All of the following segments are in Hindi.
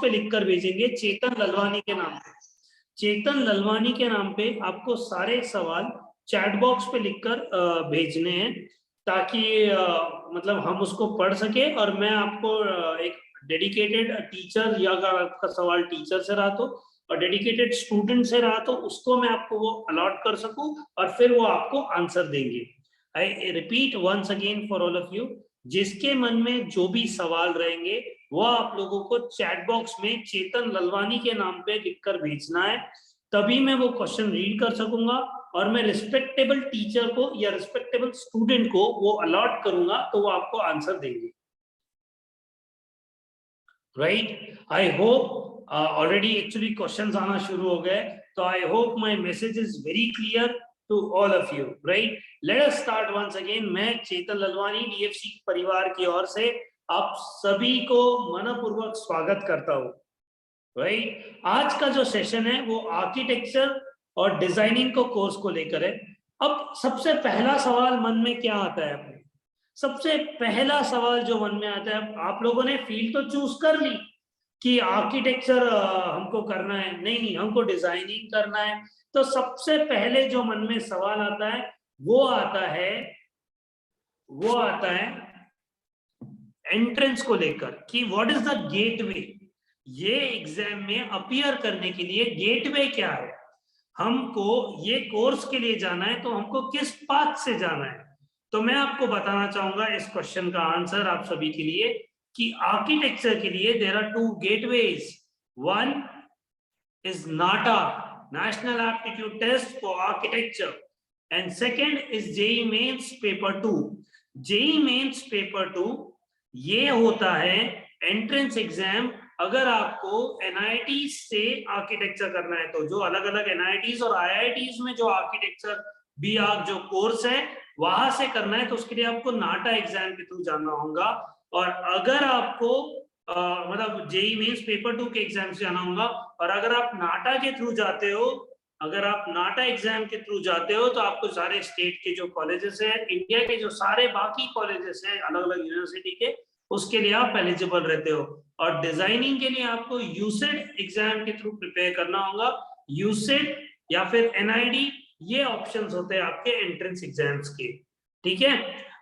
पे लिखकर भेजेंगे चेतन ललवानी के नाम पे। चेतन ललवानी के नाम पे आपको सारे सवाल चैट बॉक्स पे लिखकर भेजने हैं, ताकि मतलब हम उसको पढ़ सके और मैं आपको एक डेडिकेटेड टीचर, या अगर आपका सवाल टीचर से रहा तो, और डेडिकेटेड स्टूडेंट से रहा तो उसको मैं आपको वो अलॉट कर सकूं और फिर वो आपको आंसर देंगे। I repeat once again for all of you, जिसके मन में जो भी सवाल रहेंगे वो आप लोगों को चैट बॉक्स में चेतन ललवानी के नाम पे लिखकर भेजना है, तभी मैं वो क्वेश्चन रीड कर सकूंगा और मैं रिस्पेक्टेबल टीचर को या रिस्पेक्टेबल स्टूडेंट को वो अलॉट करूंगा, तो वो आपको आंसर देंगे। Right, I hope already actually questions आना शुरू हो गए, तो I hope my message is very clear to all of you. Right, let us start once again. मैं चेतन ललवानी डीएफसी परिवार की ओर से आप सभी को मनपूर्वक स्वागत करता हूं। राइट, आज का जो सेशन है वो आर्किटेक्चर और डिजाइनिंग को कोर्स को लेकर है। अब सबसे पहला सवाल मन में क्या आता है अपने? सबसे पहला सवाल जो मन में आता है, आप लोगों ने फील्ड तो चूज कर ली कि आर्किटेक्चर हमको करना है, नहीं हमको डिजाइनिंग करना है, तो सबसे पहले जो मन में सवाल आता है वो आता है एंट्रेंस को लेकर कि व्हाट इज द गेटवे। ये एग्जाम में अपीयर करने के लिए गेटवे क्या है, हमको ये कोर्स के लिए जाना है तो हमको किस पाथ से जाना है। तो मैं आपको बताना चाहूंगा इस क्वेश्चन का आंसर आप सभी के लिए कि आर्किटेक्चर के लिए there are 2 gateways. One is NATA, national aptitude test for architecture, and second is JEE mains paper 2। JEE mains paper 2 ये होता है एंट्रेंस एग्जाम अगर आपको एनआईटी से आर्किटेक्चर करना है तो। जो अलग अलग एनआईटीज और आईआईटीज में जो आर्किटेक्चर भी आप जो कोर्स है वहां से करना है तो उसके लिए आपको नाटा एग्जाम के थ्रू जाना होगा। और अगर आपको मतलब जेईई मेंस पेपर 2 के एग्जाम से जाना होगा, और अगर आप नाटा के थ्रू जाते हो, अगर आप नाटा एग्जाम के थ्रू जाते हो तो आपको सारे स्टेट के जो कॉलेजेस है, इंडिया के जो सारे बाकी कॉलेजेस है अलग अलग यूनिवर्सिटी के, उसके लिए आप एलिजिबल रहते हो। और डिजाइनिंग के लिए आपको यूसेट एग्जाम के थ्रू प्रिपेयर करना होगा। यूसेट या फिर एनआईडी, ये ऑप्शंस होते हैं आपके एंट्रेंस एग्जाम्स के। ठीक है,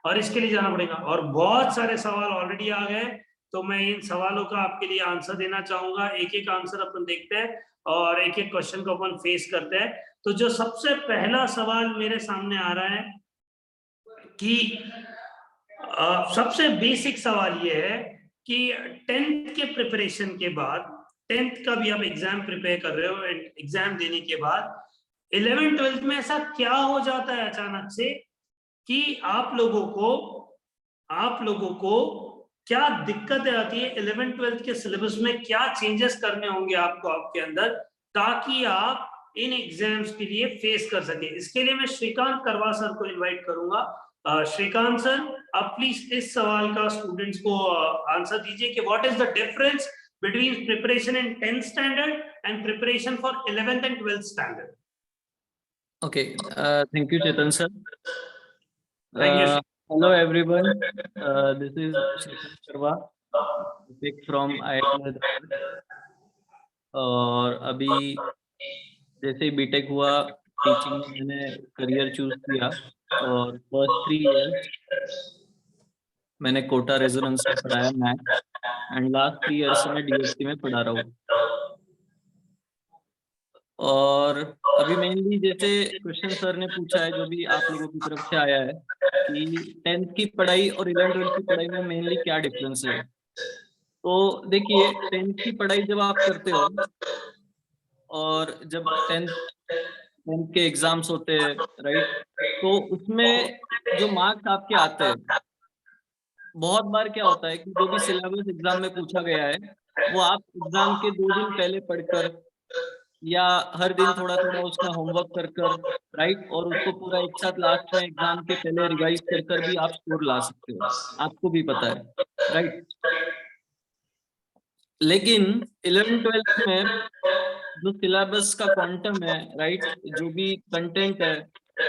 और इसके लिए जाना पड़ेगा। और बहुत सारे सवाल ऑलरेडी आ गए, तो मैं इन सवालों का आपके लिए आंसर देना चाहूंगा। एक एक आंसर अपन देखते हैं और एक एक क्वेश्चन को अपन फेस करते हैं। तो जो सबसे पहला सवाल मेरे सामने आ रहा है कि सबसे बेसिक सवाल ये है कि 10th के प्रिपरेशन के बाद, 10th का भी आप एग्जाम प्रिपेयर कर रहे हो, एग्जाम देने के बाद 11th 12th में ऐसा क्या हो जाता है अचानक से कि आप लोगों को क्या दिक्कतें आती है, 11th 12th के सिलेबस में क्या चेंजेस करने होंगे आपको आपके अंदर, ताकि आप इन एग्जाम्स के लिए फेस कर सके। इसके लिए मैं श्रीकांत करवा सर को इनवाइट करूंगा। श्रीकांत सर, आप प्लीज इस सवाल का स्टूडेंट्स को आंसर दीजिए कि what is the difference between preparation in 10th standard and preparation for 11th and 12th standard. Okay, thank you, Chetan sir. Thank you. Hello everyone. This is Chetan Karwa from IIT Hyderabad. और अभी जैसे ही बीटेक हुआ, टीचिंग में मैंने करियर चूज किया और फर्स्ट 3 इयर्स मैंने कोटा रेजोनेंस में पढ़ाया मैथ, एंड लास्ट 3 इयर्स से मैं डीएफसी में पढ़ा रहा हूँ। और अभी मेनली जैसे क्वेश्चन सर ने पूछा है, जो भी आप लोगों की तरफ से आया है कि 10th की पढ़ाई और 11th 12th की पढ़ाई में मेनली क्या डिफरेंस है। तो देखिए, 10th की पढ़ाई जब आप करते हो और जब 10th के एग्जाम्स होते हैं, राइट, तो उसमें जो मार्क्स आपके आते हैं, बहुत बार क्या होता है कि जो भी सिलेबस एग्जाम में पूछा गया है वो आप एग्जाम के 2 दिन पहले पढ़कर या हर दिन थोड़ा थोड़ा उसका होमवर्क कर राइट, और उसको पूरा एक साथ लास्ट में एग्जाम के पहले रिवाइज कर भी आप स्कोर ला सकते हो, आपको भी पता है, राइट। लेकिन 11th 12th में जो सिलेबस का क्वांटम है, राइट, जो भी कंटेंट है,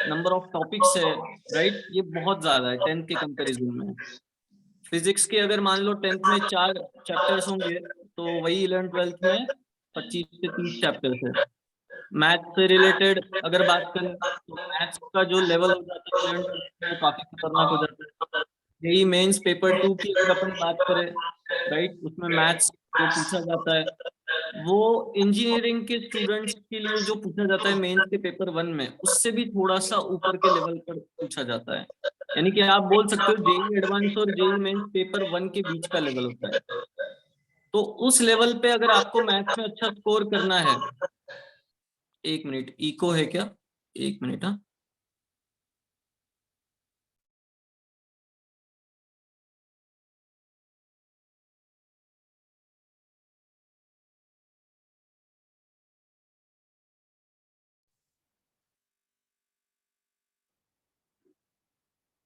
नंबर ऑफ टॉपिक्स है, राइट, ये बहुत ज्यादा है 10th के कंपैरिजन में। फिजिक्स के अगर मान लो 10th में 4 चैप्टर्स होंगे तो वही 11th-12th में 25 से 30 चैप्टर्स है। मैथ्स से रिलेटेड अगर बात करें तो मैथ्स का जो लेवल हो जाता है 11th-12th में वो काफी खतरनाक हो जाता है। जेईई मेंस पेपर 2 की अगर अपन बात करें, राइट, उसमें मैथ्स जो पूछा जाता है वो इंजीनियरिंग के स्टूडेंट्स के लिए जो पूछा जाता है मेंस के पेपर 1 में, उससे भी थोड़ा सा ऊपर के लेवल पर पूछा जाता है। यानी कि आप बोल सकते हो जेईई एडवांस और जेईई मेंस पेपर 1 के बीच का लेवल होता है। तो उस लेवल पे अगर आपको मैथ्स में अच्छा स्कोर करना है, 1 मिनट, इको है क्या? 1 मिनट। हाँ,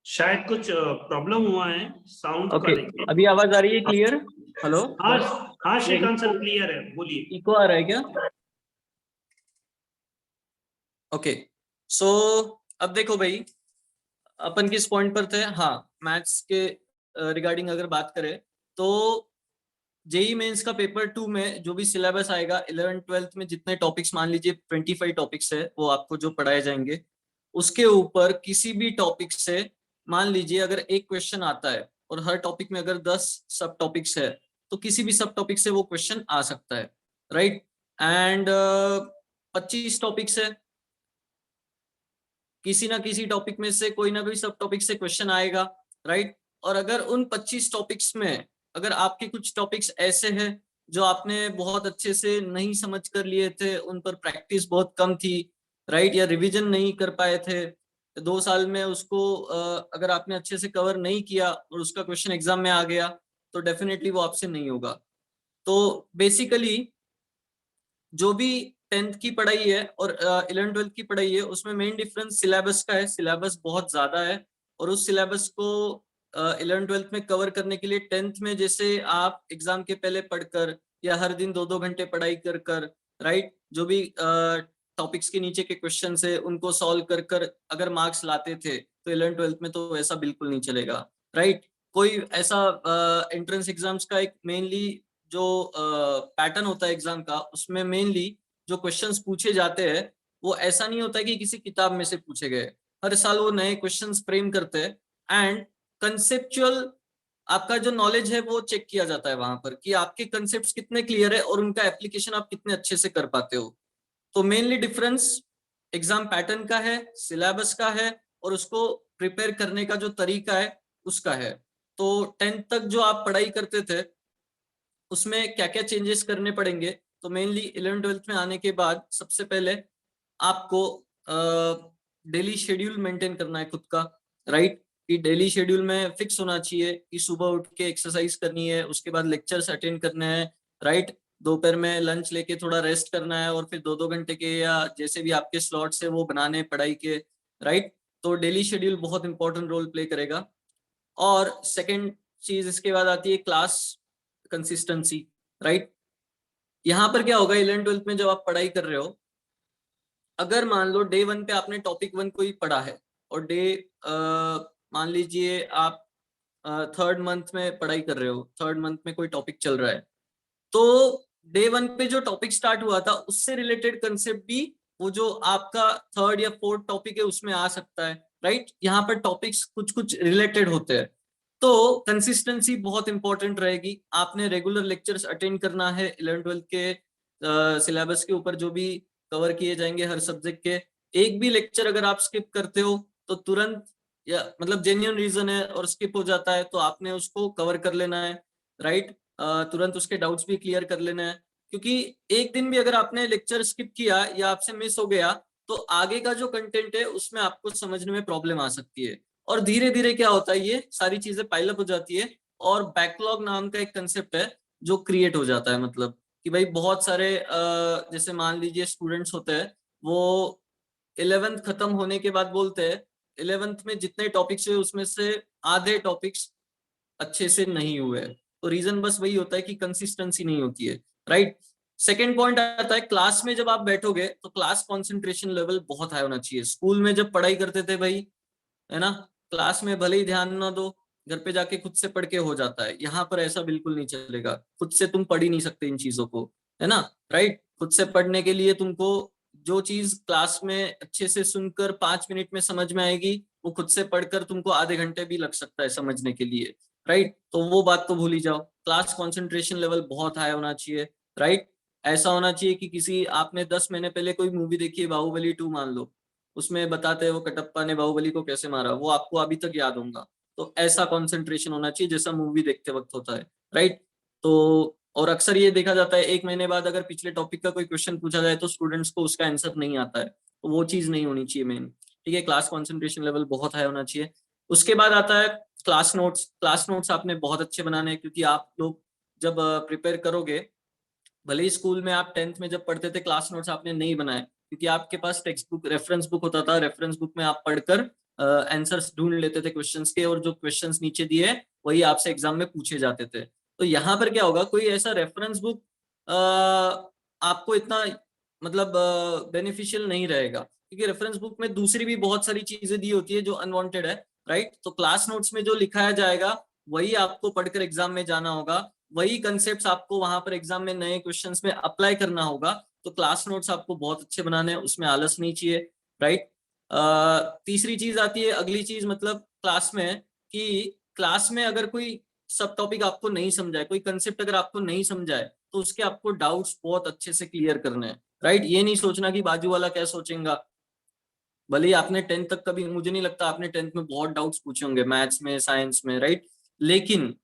शायद कुछ प्रॉब्लम हुआ है साउंड को ओके, लेके। अभी आवाज आ रही है क्लियर? हेलो हाँ बॉस, हाँ श्रीकांत सर क्लियर है, बोलिए। इको आ रहा है क्या? ओके, सो अब देखो भाई, अपन किस पॉइंट पर थे? हाँ, मैथ्स के रिगार्डिंग अगर बात करें तो जेई मेंस का पेपर 2 में जो भी सिलेबस आएगा 11th-12th में जितने टॉपिक्स, मान लीजिए 25 टॉपिक्स है वो आपको जो पढ़ाए जाएंगे, उसके ऊपर किसी भी टॉपिक से मान लीजिए अगर एक क्वेश्चन आता है और हर टॉपिक में अगर 10 सब टॉपिक्स है तो किसी भी सब टॉपिक से वो क्वेश्चन आ सकता है, राइट। एंड 25 टॉपिक्स है, किसी ना किसी टॉपिक में से कोई ना कोई सब टॉपिक से क्वेश्चन आएगा, राइट। और अगर उन 25 टॉपिक्स में अगर आपके कुछ टॉपिक्स ऐसे हैं जो आपने बहुत अच्छे से नहीं समझ कर लिए थे, उन पर प्रैक्टिस बहुत कम थी, राइट, या रिवीजन नहीं कर पाए थे 2 साल में उसको, अगर आपने अच्छे से कवर नहीं किया और उसका क्वेश्चन एग्जाम में आ गया तो डेफिनेटली वो आपसे नहीं होगा। तो बेसिकली जो भी 10th की पढ़ाई है और 11th-12th की पढ़ाई है उसमें मेन डिफरेंस सिलेबस का है। सिलेबस बहुत ज्यादा है और उस सिलेबस को 11th-12th में कवर करने के लिए 10th में जैसे आप एग्जाम के पहले पढ़कर या हर दिन 2-2 घंटे पढ़ाई कर कर, राइट, जो भी टॉपिक्स के नीचे के क्वेश्चन है उनको सॉल्व कर कर अगर मार्क्स लाते थे तो 11th-12th में तो वैसा बिल्कुल नहीं चलेगा, राइट। कोई ऐसा एंट्रेंस एग्जाम्स का एक मेनली जो पैटर्न होता है एग्जाम का, उसमें मेनली जो क्वेश्चंस पूछे जाते हैं वो ऐसा नहीं होता है कि किसी किताब में से पूछे गए, हर साल वो नए क्वेश्चंस फ्रेम करते हैं एंड कंसेप्चुअल आपका जो नॉलेज है वो चेक किया जाता है वहां पर कि आपके कंसेप्ट कितने क्लियर है और उनका एप्लीकेशन आप कितने अच्छे से कर पाते हो। तो मेनली डिफरेंस एग्जाम पैटर्न का है, सिलेबस का है और उसको प्रिपेयर करने का जो तरीका है उसका है। तो 10th तक जो आप पढ़ाई करते थे उसमें क्या क्या चेंजेस करने पड़ेंगे, तो मेनली 11th-12th में आने के बाद सबसे पहले आपको डेली शेड्यूल मेंटेन करना है खुद का, राइट, कि डेली शेड्यूल में फिक्स होना चाहिए कि सुबह उठ के एक्सरसाइज करनी है, उसके बाद लेक्चर्स अटेंड करने हैं, राइट, दोपहर में लंच लेके थोड़ा रेस्ट करना है और फिर 2-2 घंटे के या जैसे भी आपके स्लॉट्स है वो बनाने पढ़ाई के, राइट। तो डेली शेड्यूल बहुत इंपॉर्टेंट रोल प्ले करेगा। और सेकंड चीज इसके बाद आती है क्लास कंसिस्टेंसी, राइट। यहाँ पर क्या होगा 11th-12th में जब आप पढ़ाई कर रहे हो, अगर मान लो डे 1 पे आपने टॉपिक 1 को ही पढ़ा है और डे मान लीजिए आप 3rd मंथ में पढ़ाई कर रहे हो, 3rd मंथ में कोई टॉपिक चल रहा है, तो डे 1 पे जो टॉपिक स्टार्ट हुआ था उससे रिलेटेड कंसेप्ट भी वो जो आपका 3rd या 4th टॉपिक है उसमें आ सकता है, राइट। यहाँ पर टॉपिक्स कुछ कुछ रिलेटेड होते हैं। तो कंसिस्टेंसी बहुत इंपॉर्टेंट रहेगी, आपने रेगुलर लेक्चर्स अटेंड करना है 11th-12th के सिलेबस के ऊपर जो भी कवर किए जाएंगे हर सब्जेक्ट के। एक भी लेक्चर अगर आप स्किप करते हो तो तुरंत, या मतलब जेन्युइन रीजन है और स्किप हो जाता है तो आपने उसको कवर कर लेना है, राइट, तुरंत उसके डाउट्स भी क्लियर कर लेना है। क्योंकि एक दिन भी अगर आपने लेक्चर स्किप किया या आपसे मिस हो गया तो आगे का जो कंटेंट है उसमें आपको समझने में प्रॉब्लम आ सकती है और धीरे धीरे क्या होता है ये सारी चीजें पाइलअप हो जाती है और बैकलॉग नाम का एक कंसेप्ट है जो क्रिएट हो जाता है। मतलब कि भाई बहुत सारे जैसे मान लीजिए स्टूडेंट्स होते हैं, वो 11th खत्म होने के बाद बोलते हैं 11th में जितने टॉपिक्स हुए उसमें से आधे टॉपिक्स अच्छे से नहीं हुए, तो रीजन बस वही होता है कि कंसिस्टेंसी नहीं होती है, राइट। सेकेंड पॉइंट आता है क्लास में जब आप बैठोगे तो क्लास कंसंट्रेशन लेवल बहुत हाई होना चाहिए। स्कूल में जब पढ़ाई करते थे भाई, है ना, क्लास में भले ही ध्यान ना दो घर पे जाके खुद से पढ़ के हो जाता है। यहाँ पर ऐसा बिल्कुल नहीं चलेगा, खुद से तुम पढ़ ही नहीं सकते इन चीजों को, है ना, राइट। खुद से पढ़ने के लिए तुमको जो चीज क्लास में अच्छे से सुनकर 5 मिनट में समझ में आएगी, वो खुद से पढ़कर तुमको आधे घंटे भी लग सकता है समझने के लिए, राइट। तो वो बात तो भूल ही जाओ। क्लास कंसंट्रेशन लेवल बहुत हाई होना चाहिए, राइट। ऐसा होना चाहिए कि किसी आपने 10 महीने पहले कोई मूवी देखी है, बाहुबली 2 मान लो, उसमें बताते हैं वो कटप्पा ने बाहुबली को कैसे मारा, वो आपको अभी तक याद होगा। तो ऐसा कंसंट्रेशन होना चाहिए जैसा मूवी देखते वक्त होता है, राइट। तो और अक्सर ये देखा जाता है 1 महीने बाद अगर पिछले टॉपिक का कोई क्वेश्चन पूछा जाए तो स्टूडेंट्स को उसका आंसर नहीं आता है, तो वो चीज नहीं होनी चाहिए मेन, ठीक है। क्लास कंसंट्रेशन लेवल बहुत हाई होना चाहिए। उसके बाद आता है क्लास नोट्स। क्लास नोट्स आपने बहुत अच्छे बनाने हैं, क्योंकि आप लोग जब प्रिपेयर करोगे, भले ही स्कूल में आप 10th में जब पढ़ते थे क्लास नोट्स आपने नहीं बनाए, क्योंकि आपके पास टेक्स्ट बुक रेफरेंस बुक होता था, रेफरेंस बुक में आप पढ़कर आंसर्स ढूंढ लेते थे क्वेश्चंस के, और जो क्वेश्चंस नीचे दिए वही आपसे एग्जाम में पूछे जाते थे। तो यहाँ पर क्या होगा, कोई ऐसा रेफरेंस बुक आपको इतना मतलब बेनिफिशियल नहीं रहेगा, क्योंकि रेफरेंस बुक में दूसरी भी बहुत सारी चीजें दी होती है जो अनवांटेड है, राइट। तो क्लास नोट्स में जो लिखाया जाएगा वही आपको पढ़कर एग्जाम में जाना होगा, वही कंसेप्ट आपको वहां पर एग्जाम में नए क्वेश्चंस में अप्लाई करना होगा। तो क्लास नोट्स आपको बहुत अच्छे बनाने हैं, उसमें आलस नहीं चाहिए, राइट। तीसरी चीज आती है, अगली चीज मतलब क्लास में, कि क्लास में अगर कोई सब टॉपिक आपको नहीं समझाए, कोई कंसेप्ट अगर आपको नहीं समझाए, तो उसके आपको डाउट्स बहुत अच्छे से क्लियर करने हैं, राइट। ये नहीं सोचना कि बाजू वाला क्या सोचेगा। भले ही आपने 10th तक कभी, मुझे नहीं लगता आपने 10th में बहुत डाउट्स पूछे होंगे मैथ्स में, साइंस में, राइट। लेकिन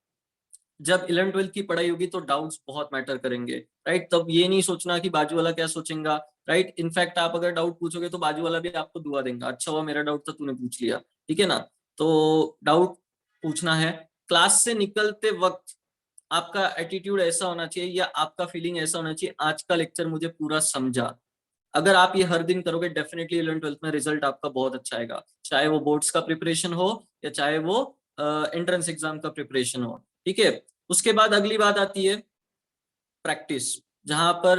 जब 11th 12th की पढ़ाई होगी तो डाउट्स बहुत मैटर करेंगे, राइट। तब ये नहीं सोचना कि बाजू वाला क्या सोचेगा, राइट। इनफैक्ट आप अगर डाउट पूछोगे तो बाजू वाला भी आपको दुआ देगा, अच्छा हुआ मेरा डाउट था तूने पूछ लिया, ठीक है ना। तो डाउट पूछना है। क्लास से निकलते वक्त आपका एटीट्यूड ऐसा होना चाहिए, या आपका फीलिंग ऐसा होना चाहिए, आज का लेक्चर मुझे पूरा समझा। अगर आप ये हर दिन करोगे, डेफिनेटली 11th 12th में रिजल्ट आपका बहुत अच्छा आएगा, चाहे वो बोर्ड्स का प्रिपरेशन हो या चाहे वो एंट्रेंस एग्जाम का प्रिपरेशन हो, ठीक है। उसके बाद अगली बात आती है प्रैक्टिस, जहां पर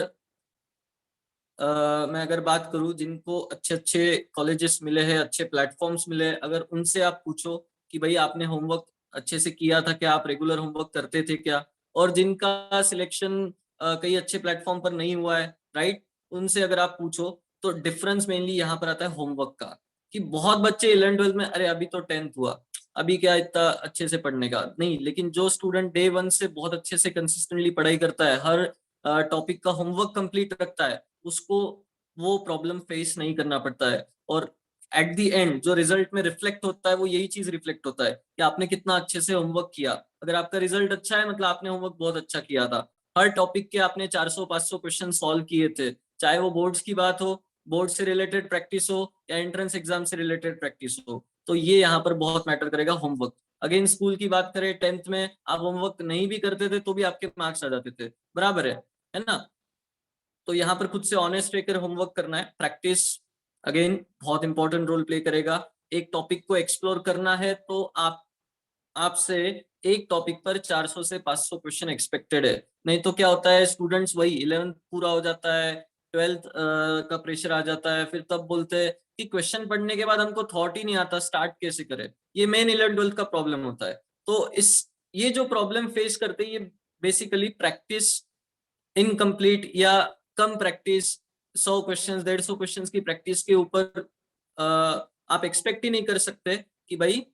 मैं अगर बात करूं, जिनको अच्छे अच्छे कॉलेजेस मिले हैं, अच्छे प्लेटफॉर्म्स मिले हैं, अगर उनसे आप पूछो कि भाई आपने होमवर्क अच्छे से किया था क्या, आप रेगुलर होमवर्क करते थे क्या, और जिनका सिलेक्शन कई अच्छे प्लेटफॉर्म पर नहीं हुआ है, राइट, उनसे अगर आप पूछो, तो डिफरेंस मेनली यहाँ पर आता है होमवर्क का। कि बहुत बच्चे 11th 12th में, अरे अभी तो 10th हुआ, अभी क्या इतना अच्छे से पढ़ने का नहीं, लेकिन जो स्टूडेंट डे 1 से बहुत अच्छे से कंसिस्टेंटली पढ़ाई करता है, हर टॉपिक का होमवर्क कंप्लीट रखता है, उसको वो प्रॉब्लम फेस नहीं करना पड़ता है। और एट द एंड जो रिजल्ट में रिफ्लेक्ट होता है, वो यही चीज रिफ्लेक्ट होता है कि आपने कितना अच्छे से होमवर्क किया। अगर आपका रिजल्ट अच्छा है, मतलब आपने होमवर्क बहुत अच्छा किया था, हर टॉपिक के आपने 400 500 क्वेश्चन सॉल्व किए थे, चाहे वो बोर्ड्स की बात हो, बोर्ड से रिलेटेड प्रैक्टिस हो, या एंट्रेंस एग्जाम से रिलेटेड प्रैक्टिस हो, तो ये यहाँ पर बहुत मैटर करेगा होमवर्क। अगेन स्कूल की बात करें, 10th में आप होमवर्क नहीं भी करते थे तो भी आपके मार्क्स आ जाते थे, बराबर है ना। तो यहाँ पर खुद से ऑनेस्ट रहकर होमवर्क करना है। प्रैक्टिस अगेन बहुत इंपॉर्टेंट रोल प्ले करेगा। एक टॉपिक को एक्सप्लोर करना है तो आपसे एक टॉपिक पर 400 से 500 क्वेश्चन एक्सपेक्टेड है। नहीं तो क्या होता है, स्टूडेंट्स वही 11th पूरा हो जाता है, 12th का प्रेशर आ जाता है, फिर तब बोलते हैं कि क्वेश्चन पढ़ने के बाद हमको थॉट ही नहीं आता स्टार्ट कैसे करें। ये मेन 11th 12th का प्रॉब्लम होता है। तो ये जो प्रॉब्लम फेस करते हैं, ये बेसिकली प्रैक्टिस इनकम्प्लीट या कम प्रैक्टिस, 100 क्वेश्चन 150 क्वेश्चन की प्रैक्टिस के ऊपर आप एक्सपेक्ट ही नहीं कर सकते कि भाई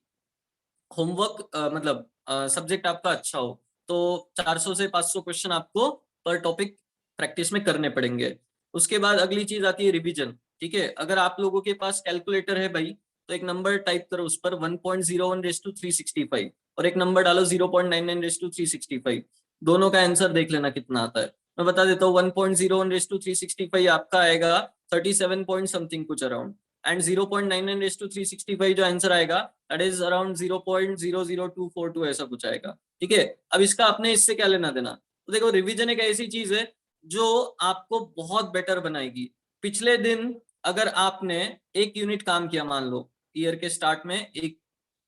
होमवर्क मतलब सब्जेक्ट आपका अच्छा हो। तो 400 से 500 क्वेश्चन आपको पर टॉपिक प्रैक्टिस में करने पड़ेंगे। उसके बाद अगली चीज आती है रिवीजन, ठीक है। अगर आप लोगों के पास कैलकुलेटर है भाई, तो एक नंबर टाइप करो उस पर 1.01:365, और एक नंबर डालो 0.99:365, दोनों का आंसर देख लेना कितना आता है। मैं बता देता हूँ, 1.01:365 आपका आएगा 37 पॉइंट समथिंग कुछ अराउंड, एंड 0.99:365 जो आंसर आएगा दैट इज अराउंड 0.00242 ऐसा कुछ आएगा, ठीक है। अब इसका आपने इससे क्या लेना देना। तो देखो, रिवीजन एक ऐसी चीज है जो आपको बहुत बेटर बनाएगी। पिछले दिन अगर आपने एक यूनिट काम किया, मान लो ईयर के स्टार्ट में एक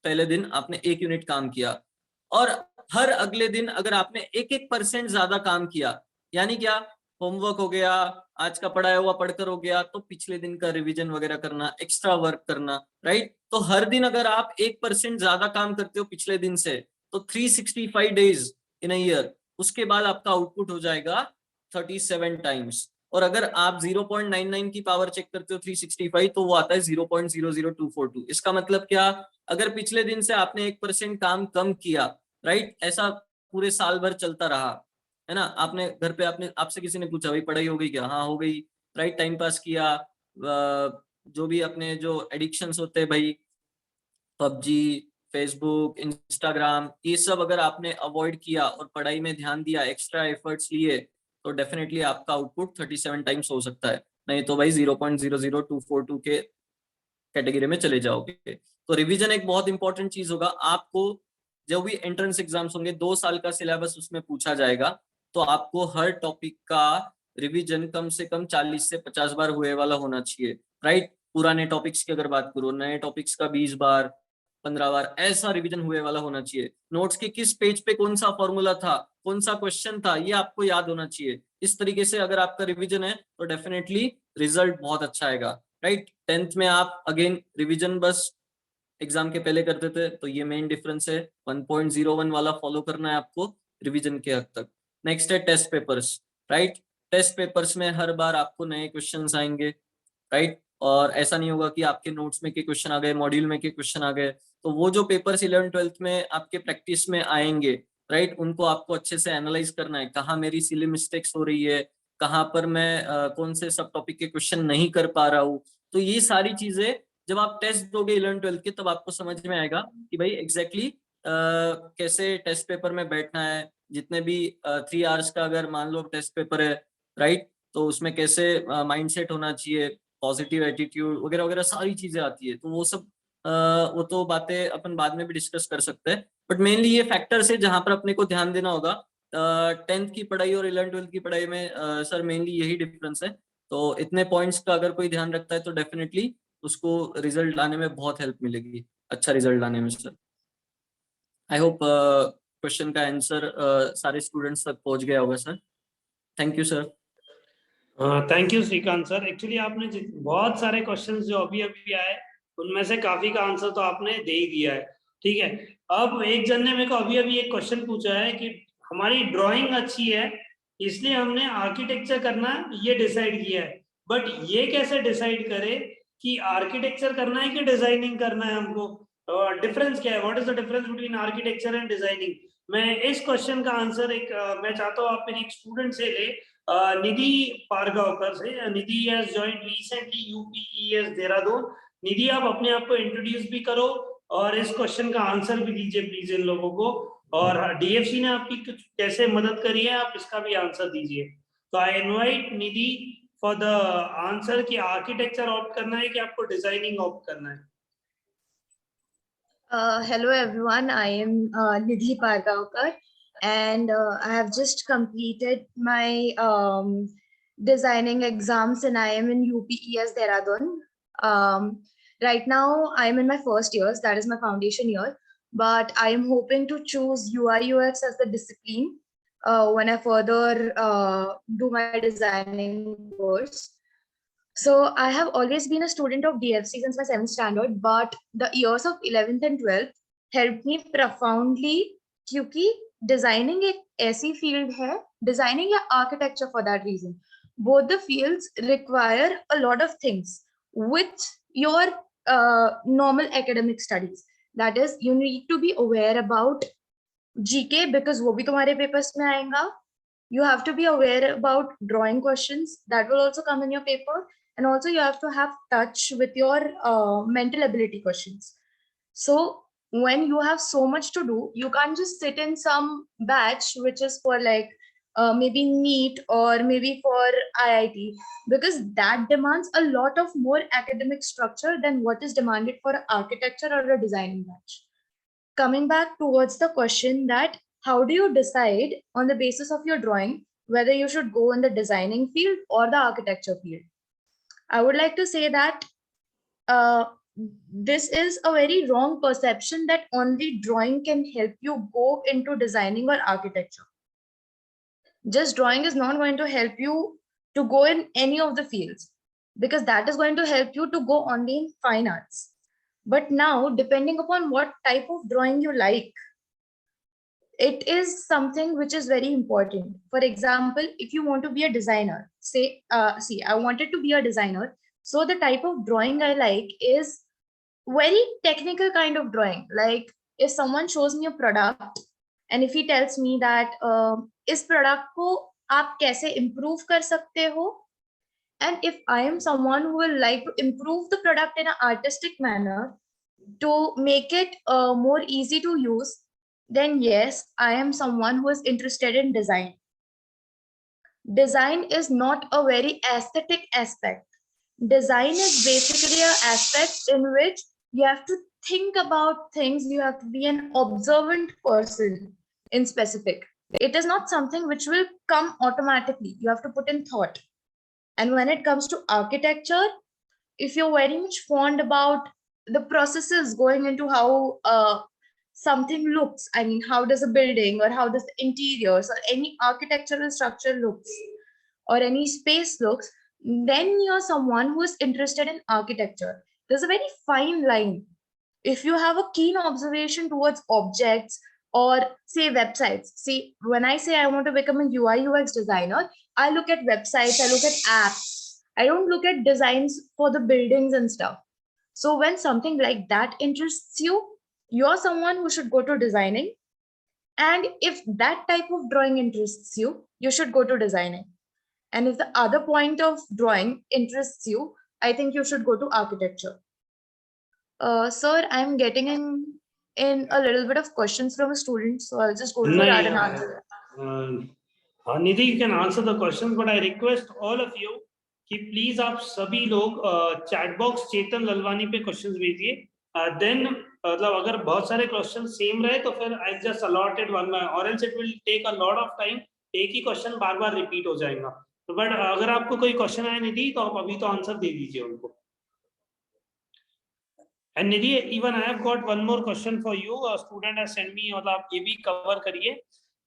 पहले दिन आपने एक यूनिट काम किया, और हर अगले दिन अगर आपने 1-1% ज्यादा काम किया, यानी क्या, होमवर्क हो गया, आज का पढ़ाया हुआ पढ़कर हो गया, तो पिछले दिन का रिवीजन वगैरह करना, एक्स्ट्रा वर्क करना, राइट। तो हर दिन अगर आप 1% ज्यादा काम करते हो पिछले दिन से, तो 365 डेज इन अ ईयर, उसके बाद आपका आउटपुट हो जाएगा 37 टाइम्स। और अगर आप 0.99 की पावर चेक करते हो 365, तो वो आता है 0.00242। इसका मतलब क्या, अगर पिछले दिन से आपने 1% काम कम किया, राइट, ऐसा पूरे साल भर चलता रहा, है ना, आपने घर पे, आपने, आपसे किसी ने पूछा भाई पढ़ाई हो गई क्या, हाँ हो गई, राइट, टाइम पास किया, जो भी अपने जो एडिक्शंस होते हैं भाई, पबजी, फेसबुक, इंस्टाग्राम, ये सब अगर आपने अवॉइड किया और पढ़ाई में ध्यान दिया, एक्स्ट्रा एफर्ट्स लिए, तो डेफिनेटली आपका आउटपुट 37 टाइम्स हो सकता है। नहीं तो भाई 0.00242 के कैटेगरी में चले जाओगे। तो रिवीजन एक बहुत इंपॉर्टेंट चीज होगा। आपको जो भी एंट्रेंस एग्जाम्स होंगे, 2 साल का सिलेबस उसमें पूछा जाएगा, तो आपको हर टॉपिक का रिवीजन कम से कम 40 से 50 बार हुए वाला होना चाहिए, राइट। पुराने टॉपिक्स की अगर बात करो, नए टॉपिक्स का 20 बार, 15 बार ऐसा रिवीजन हुए वाला होना चाहिए। नोट्स के किस पेज पे कौन सा फॉर्मूला था, कौन सा क्वेश्चन था, ये आपको याद होना चाहिए। इस तरीके से अगर आपका रिवीजन है, तो डेफिनेटली रिजल्ट बहुत अच्छा आएगा, राइट। 10th में आप अगेन रिवीजन बस एग्जाम के पहले करते थे, तो ये मेन डिफरेंस है। 1.01 वाला फॉलो करना है आपको रिवीजन के हद तक। नेक्स्ट है test papers, right. Test papers में हर बार आपको नए क्वेश्चंस आएंगे, राइट। और ऐसा नहीं होगा कि आपके नोट्स में के क्वेश्चन आ गए, मॉड्यूल में के क्वेश्चन आ गए। तो वो जो पेपर्स 11th-12th में आपके प्रैक्टिस में आएंगे, राइट, उनको आपको अच्छे से एनालाइज करना है, कहाँ मेरी सिली मिस्टेक्स हो रही है, कहाँ पर मैं कौन से सब टॉपिक के क्वेश्चन नहीं कर पा रहा हूँ। तो ये सारी चीजें जब आप टेस्ट दोगे 11th-12th के, तब आपको समझ में आएगा कि भाई एग्जैक्टली कैसे टेस्ट पेपर में बैठना है। जितने भी 3 आवर्स का अगर मान लो टेस्ट पेपर है, राइट, तो उसमें कैसे माइंडसेट होना चाहिए, पॉजिटिव एटीट्यूड वगैरह वगैरह सारी चीजें आती है। तो वो सब वो तो बातें अपन बाद में भी डिस्कस कर सकते हैं, बट मेनली ये फैक्टर्स है जहां पर अपने को ध्यान देना होगा। 10th की पढ़ाई और 11th-12th की पढ़ाई में सर मेनली यही डिफरेंस है। तो इतने पॉइंट्स का अगर कोई ध्यान रखता है, तो डेफिनेटली उसको रिजल्ट लाने में बहुत हेल्प मिलेगी, अच्छा रिजल्ट लाने में सर। आई होप क्वेश्चन का आंसर सारे स्टूडेंट्स तक पहुंच गया होगा sir. Thank you sir. Thank you Shrikant sir. Actually आपने बहुत सारे क्वेश्चंस जो अभी अभी आए, उनमें से काफी का आंसर तो आपने दे ही दिया है। ठीक है, अब एक जन ने मेरे को अभी अभी एक क्वेश्चन पूछा है कि हमारी ड्राइंग अच्छी है, इसलिए हमने आर्किटेक्चर करना ये डिसाइड किया है, बट ये कैसे डिसाइड करे कि आर्किटेक्चर करना है कि डिजाइनिंग करना है हमको? डिफरेंस क्या है? What is the difference between architecture and designing? मैं इस क्वेश्चन का आंसर मैं चाहता हूँ आप मेरी एक स्टूडेंट से ले, निधि पारगांवकर से। Nidhi has joined recently UPES Dehradun. Nidhi, आप अपने आप को इंट्रोड्यूस भी करो और इस क्वेश्चन का आंसर भी दीजिए प्लीज इन लोगों को। और डीएफसी ने आपकी कुछ कैसे मदद करी है, आप इसका भी आंसर दीजिए। तो I invite Nidhi for the answer कि आर्किटेक्चर ऑप्ट करना है कि आपको डिजाइनिंग ऑप्ट करना है। Hello everyone, I am Nidhi Pargaonkar, and I have just completed my designing exams and I am in UPES Dehradun. Right now I am in my first years, that is my foundation year, but I am hoping to choose UI UX as the discipline when I further do my designing course. So I have always been a student of DFC since my 7th standard, but the years of 11th and 12th helped me profoundly, क्योंकि designing एक ऐसी field है, designing या architecture for that reason, both the fields require a lot of things with your normal academic studies. That is, you need to be aware about GK because वो भी तुम्हारे papers में आएगा. You have to be aware about drawing questions that will also come in your paper, and also you have to have touch with your mental ability questions. So when you have so much to do, you can't just sit in some batch which is for like maybe NEET or maybe for IIT, because that demands a lot of more academic structure than what is demanded for architecture or a designing batch. Coming back towards the question that how do you decide on the basis of your drawing whether you should go in the designing field or the architecture field? I would like to say that this is a very wrong perception that only drawing can help you go into designing or architecture. Just drawing is not going to help you to go in any of the fields, because that is going to help you to go only in fine arts. But now, depending upon what type of drawing you like, it is something which is very important. For example, if you want to be a designer, say, see, I wanted to be a designer. So the type of drawing I like is very technical kind of drawing. Like if someone shows me a product and if he tells me that इस product को आप कैसे improve कर सकते हो, and if I am someone who will like to improve the product in an artistic manner to make it more easy to use, then yes, I am someone who is interested in design. Design is not a very aesthetic aspect. Design is basically an aspect in which you have to think about things, you have to be an observant person in specific. It is not something which will come automatically. You have to put in thought. And when it comes to architecture, if you're very much fond about the processes going into how something looks, I mean, how does a building or how does the interiors or any architectural structure looks or any space looks, then you're someone who is interested in architecture. There's a very fine line. If you have a keen observation towards objects or say websites, see, when I say I want to become a UI UX designer, I look at websites, I look at apps, I don't look at designs for the buildings and stuff. So when something like that interests you, you're someone who should go to designing. And if that type of drawing interests you, you should go to designing. And if the other point of drawing interests you, I think you should go to architecture. Sir, I'm getting in a little bit of questions from a student, so I'll just go through that and answer. Nidhi, you can answer the questions, but I request all of you कि प्लीज आप सभी लोग चैट बॉक्स चेतन ललवानी पे क्वेश्चंस भेजिए. देन मतलब अगर बहुत सारे क्वेश्चन सेम रहे तो फिर I just allotted one by, और else it will take a lot of time. एक ही क्वेश्चन बार बार रिपीट हो जाएगा. तो बट अगर आपको कोई क्वेश्चन आया निधि तो आप अभी तो आंसर दे दीजिए उनको. And Nidhi, even I have got one more question for you. A student has sent me, मतलब आप ये भी cover करिए.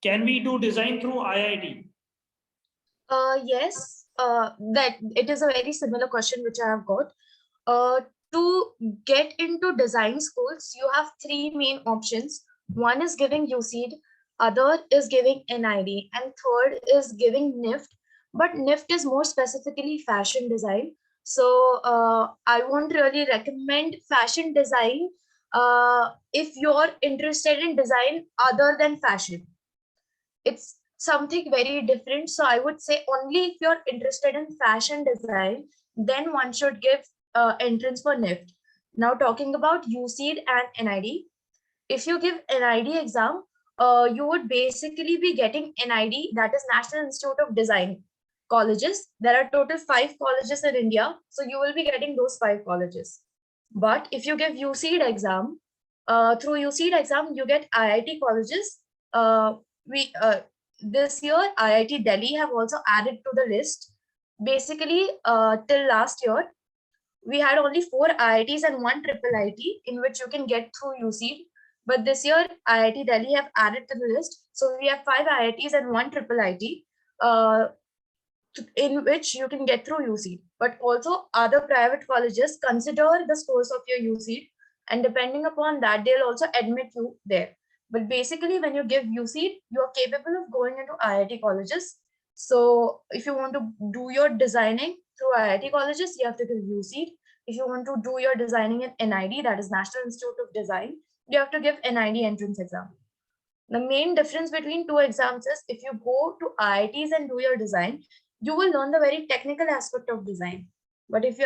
Can we do design through IIT? Yes, that it is a very similar question which I have got. To get into design schools, you have three main options. One is giving UCED, other is giving NID, and third is giving NIFT. But NIFT is more specifically fashion design. So I won't really recommend fashion design if you're interested in design other than fashion. It's something very different. So I would say only if you're interested in fashion design, then one should give entrance for NIFT. Now talking about UCED and NID, if you give NID exam, you would basically be getting NID, that is National Institute of Design colleges. There are total 5 colleges in India, so you will be getting those 5 colleges. But if you give UCED exam, through UCED exam, you get IIT colleges. This year, IIT Delhi have also added to the list. Basically, till last year, we had only 4 IITs and 1 triple IT in which you can get through UCED. But this year, IIT Delhi have added to the list. So we have 5 IITs and 1 triple IT in which you can get through UCED. But also other private colleges consider the scores of your UCED, and depending upon that, they'll also admit you there. But basically, when you give UCED, you're capable of going into IIT colleges. So if you want to do your designing through IIT colleges, you have to give UCED. If you want to do your designing in NID, that is National Institute of Design, you have to give NID entrance exam. The main difference between 2 exams is if you go to IITs and do your design, you will learn the very technical aspect of design. But if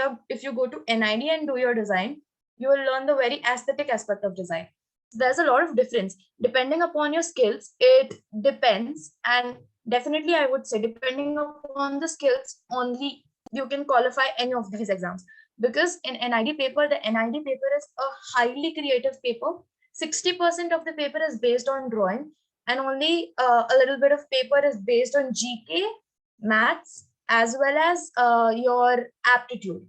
you go to NID and do your design, you will learn the very aesthetic aspect of design. So there's a lot of difference. Depending upon your skills, it depends. And definitely I would say depending upon the skills only you can qualify any of these exams. Because in NID paper, the NID paper is a highly creative paper. 60% of the paper is based on drawing, and only a little bit of paper is based on GK, maths, as well as your aptitude.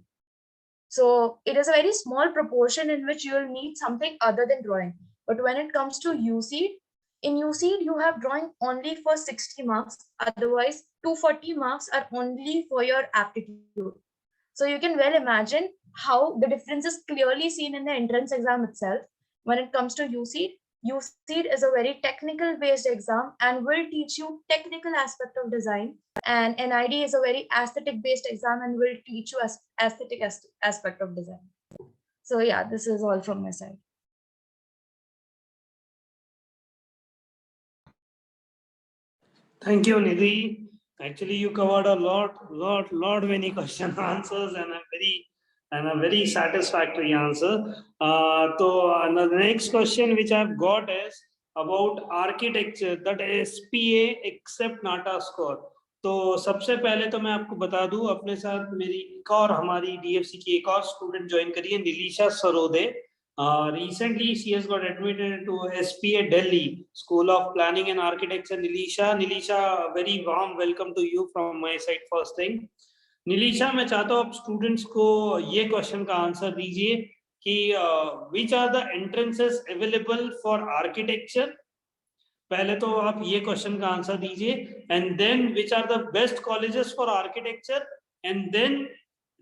So it is a very small proportion in which you will need something other than drawing. But when it comes to UCED, In UCEED, you have drawing only for 60 marks. Otherwise, 240 marks are only for your aptitude. So you can well imagine how the difference is clearly seen in the entrance exam itself. When it comes to UCEED, UCEED is a very technical based exam and will teach you technical aspect of design. And NID is a very aesthetic based exam and will teach you aesthetic aspect of design. So yeah, this is all from my side. Thank you, Nidhi. Actually, you covered a lot many question answers, and a very satisfactory answer. So the next question which I've got is about architecture, that SPA except NATA score. तो सबसे पहले तो मैं आपको बता दूं, अपने साथ मेरी एक और हमारी DFC की एक और स्टूडेंट ज्वाइन करी है, निलीशा Sarode. Recently, she has got admitted to SPA Delhi School of Planning and Architecture. Nilisha, very warm welcome to you from my side. First thing, Nilisha, मैं चाहता हूँ आप स्टूडेंट्स को ये क्वेश्चन का आंसर दीजिए कि which are the entrances available for architecture. पहले तो आप ये क्वेश्चन का आंसर दीजिए, and then which are the best colleges for architecture, and then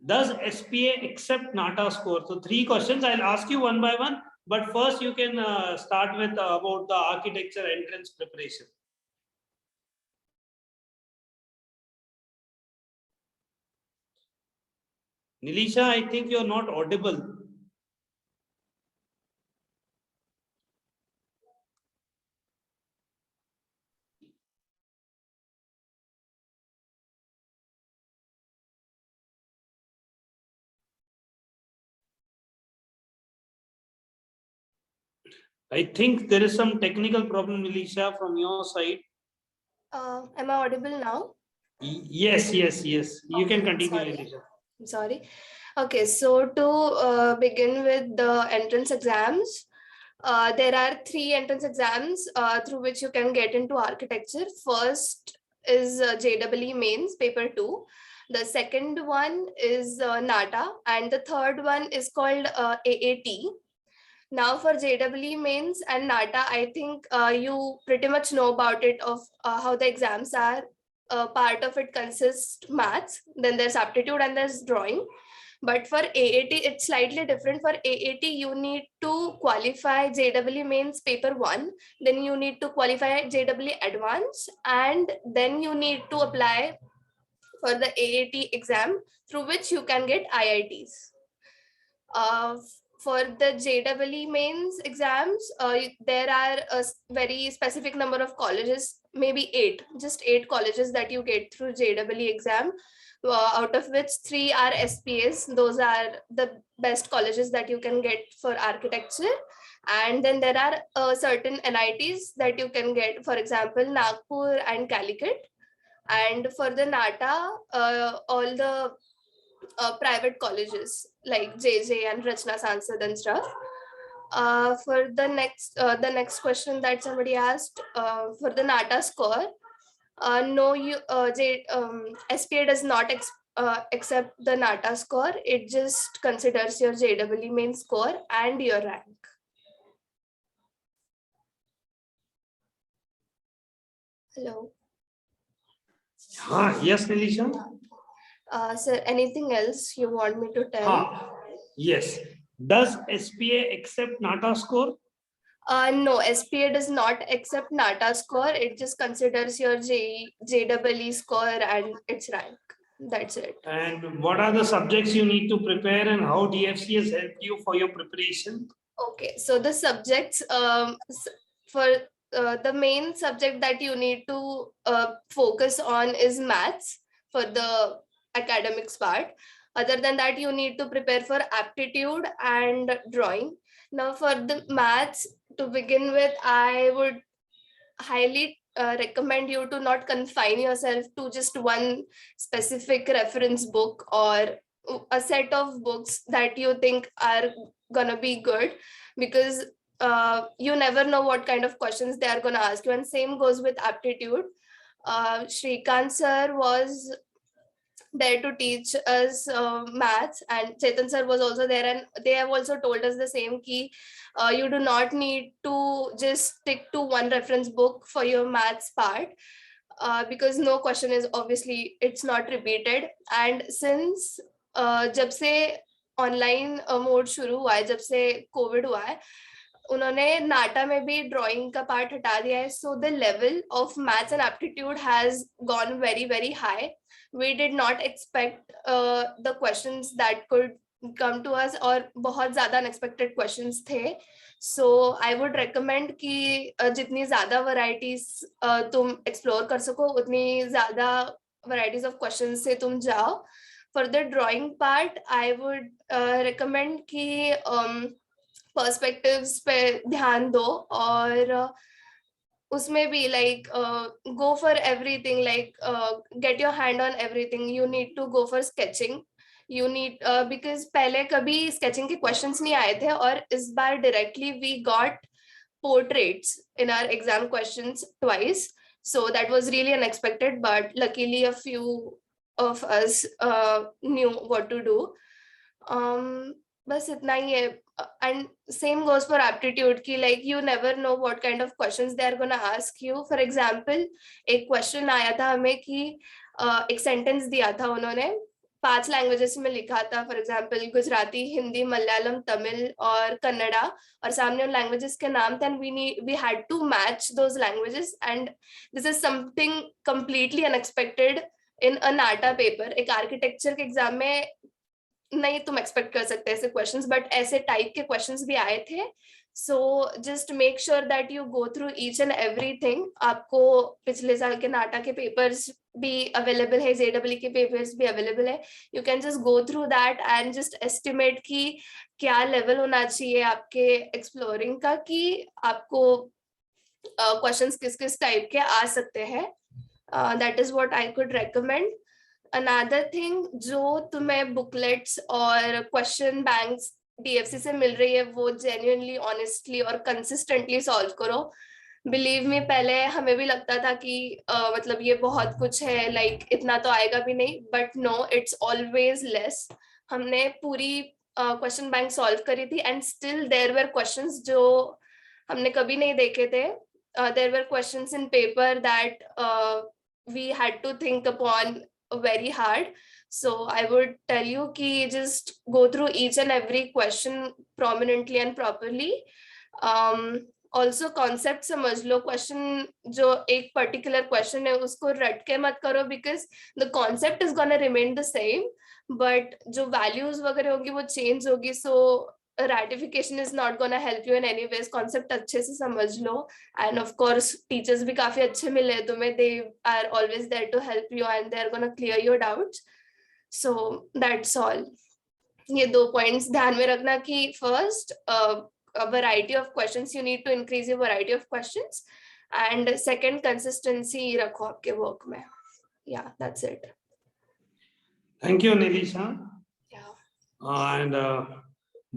does SPA accept NATA score? So 3 questions. I'll ask you one by one, but first you can start with about the architecture entrance preparation. Nilisha, I think you're not audible. I think there is some technical problem, Nilisha, from your side. Am I audible now? Yes. You can continue, Nilisha. I'm sorry. Okay, so to begin with the entrance exams, there are 3 entrance exams through which you can get into architecture. First is JEE Mains, paper 2. The second one is NATA, and the third one is called AAT. Now for JEE Mains and NATA, I think you pretty much know about it, of how the exams are. Part of it consists maths, then there's aptitude and there's drawing. But for AAT, it's slightly different. For AAT, you need to qualify JEE Mains paper 1, then you need to qualify JEE Advanced, and then you need to apply for the AAT exam through which you can get IITs. For the JEE Mains exams, there are a very specific number of colleges, maybe 8, just 8 colleges that you get through JEE exam, out of which 3 are SPAs. Those are the best colleges that you can get for architecture. And then there are certain NITs that you can get, for example, Nagpur and Calicut. And for the NATA, all the private colleges like JJ and Rachna Sansad and stuff. For the next question that somebody asked, for the NATA score, no, SPA does not accept the NATA score. It just considers your JEE Main score and your rank. Hello. Yes, Nilisha. Sir, anything else you want me to tell? Yes. Does SPA accept NATA score? No, SPA does not accept NATA score. It just considers your JEE score and its rank. That's it. And what are the subjects you need to prepare, and how DFC has helped you for your preparation? Okay, so the subjects, for the main subject that you need to focus on is maths for the academics part. Other than that, you need to prepare for aptitude and drawing. Now for the maths, to begin with, I would highly recommend you to not confine yourself to just one specific reference book or a set of books that you think are gonna be good, because you never know what kind of questions they are gonna ask you. And same goes with aptitude. Shrikant sir was there to teach us maths, and Chetan sir was also there, and they have also told us the same key. You do not need to just stick to one reference book for your maths part, because no question is obviously it's not repeated. And since जब से ऑनलाइन मोड शुरू हुआ है, जब से कोविड हुआ है, उन्होंने नाटा में भी ड्राइंग का पार्ट हटा दिया है, so the level of maths and aptitude has gone very very high. We did not expect the questions that could come to us, और बहुत ज़्यादा unexpected questions थे. So I would recommend कि जितनी ज़्यादा varieties तुम explore कर सको, उतनी ज़्यादा varieties of questions से तुम जाओ. For the drawing part, I would recommend कि perspectives पे ध्यान दो, और उसमें भी like go for everything, like get your hand on everything. You need to go for sketching. You need because पहले कभी sketching के questions नहीं आए थे, और इस बार directly we got portraits in our exam questions twice. So that was really unexpected, but luckily a few of us knew what to do. बस इतना ही है. And same goes for aptitude ki like you never know what kind of questions they are going to ask you. For example, एक question आया था हमें कि एक sentence दिया था उन्होंने, 5 languages में लिखा था. For example, गुजराती, हिंदी, मलयालम, तमिल और कन्नड़ा, और सामने उन languages के नाम थे, and we had to match those languages. And this is something completely unexpected in a NATA paper. एक architecture के exam में नहीं तुम एक्सपेक्ट कर सकते ऐसे क्वेश्चंस, बट ऐसे टाइप के क्वेश्चंस भी आए थे. So just make sure that you go through each and everything. आपको पिछले साल के नाटा के पेपर्स भी अवेलेबल है, जेडब्ल्यू के पेपर्स भी अवेलेबल है. You can just go through that and just estimate कि क्या लेवल होना चाहिए आपके एक्सप्लोरिंग का, कि आपको क्वेश्चंस किस किस टाइप के आ सकते हैं. That is what I could recommend. Another thing, जो तुम्हें बुकलेट्स और क्वेश्चन बैंक्स DFC से मिल रही है, वो जेन्युइनली, ऑनेस्टली और कंसिस्टेंटली सॉल्व करो. बिलीव मी, पहले हमें भी लगता था कि मतलब ये बहुत कुछ है, लाइक इतना तो आएगा भी नहीं, but no, it's always less. हमने पूरी क्वेश्चन बैंक सॉल्व करी थी, and still there were questions जो हमने कभी नहीं देखे थे. There were questions in paper that we had to think upon very hard. So I would tell you ki just go through each and every question prominently and properly. Also concept समझ लो. question जो एक particular question है उसको रट के मत करो, because the concept is gonna remain the same, but जो values वगैरह होगी वो change होगी. So ratification is not gonna help you in any ways. concept अच्छे से समझ लो, and of course teachers भी काफी अच्छे मिले हैं तुम्हें. they are always there to help you, and they are gonna clear your doubts. So that's all. ये 2 points ध्यान में रखना कि first a variety of questions, you need to increase your variety of questions, and second consistency रखो आपके work में. Yeah, that's it. Thank you Nilisha. Yeah. And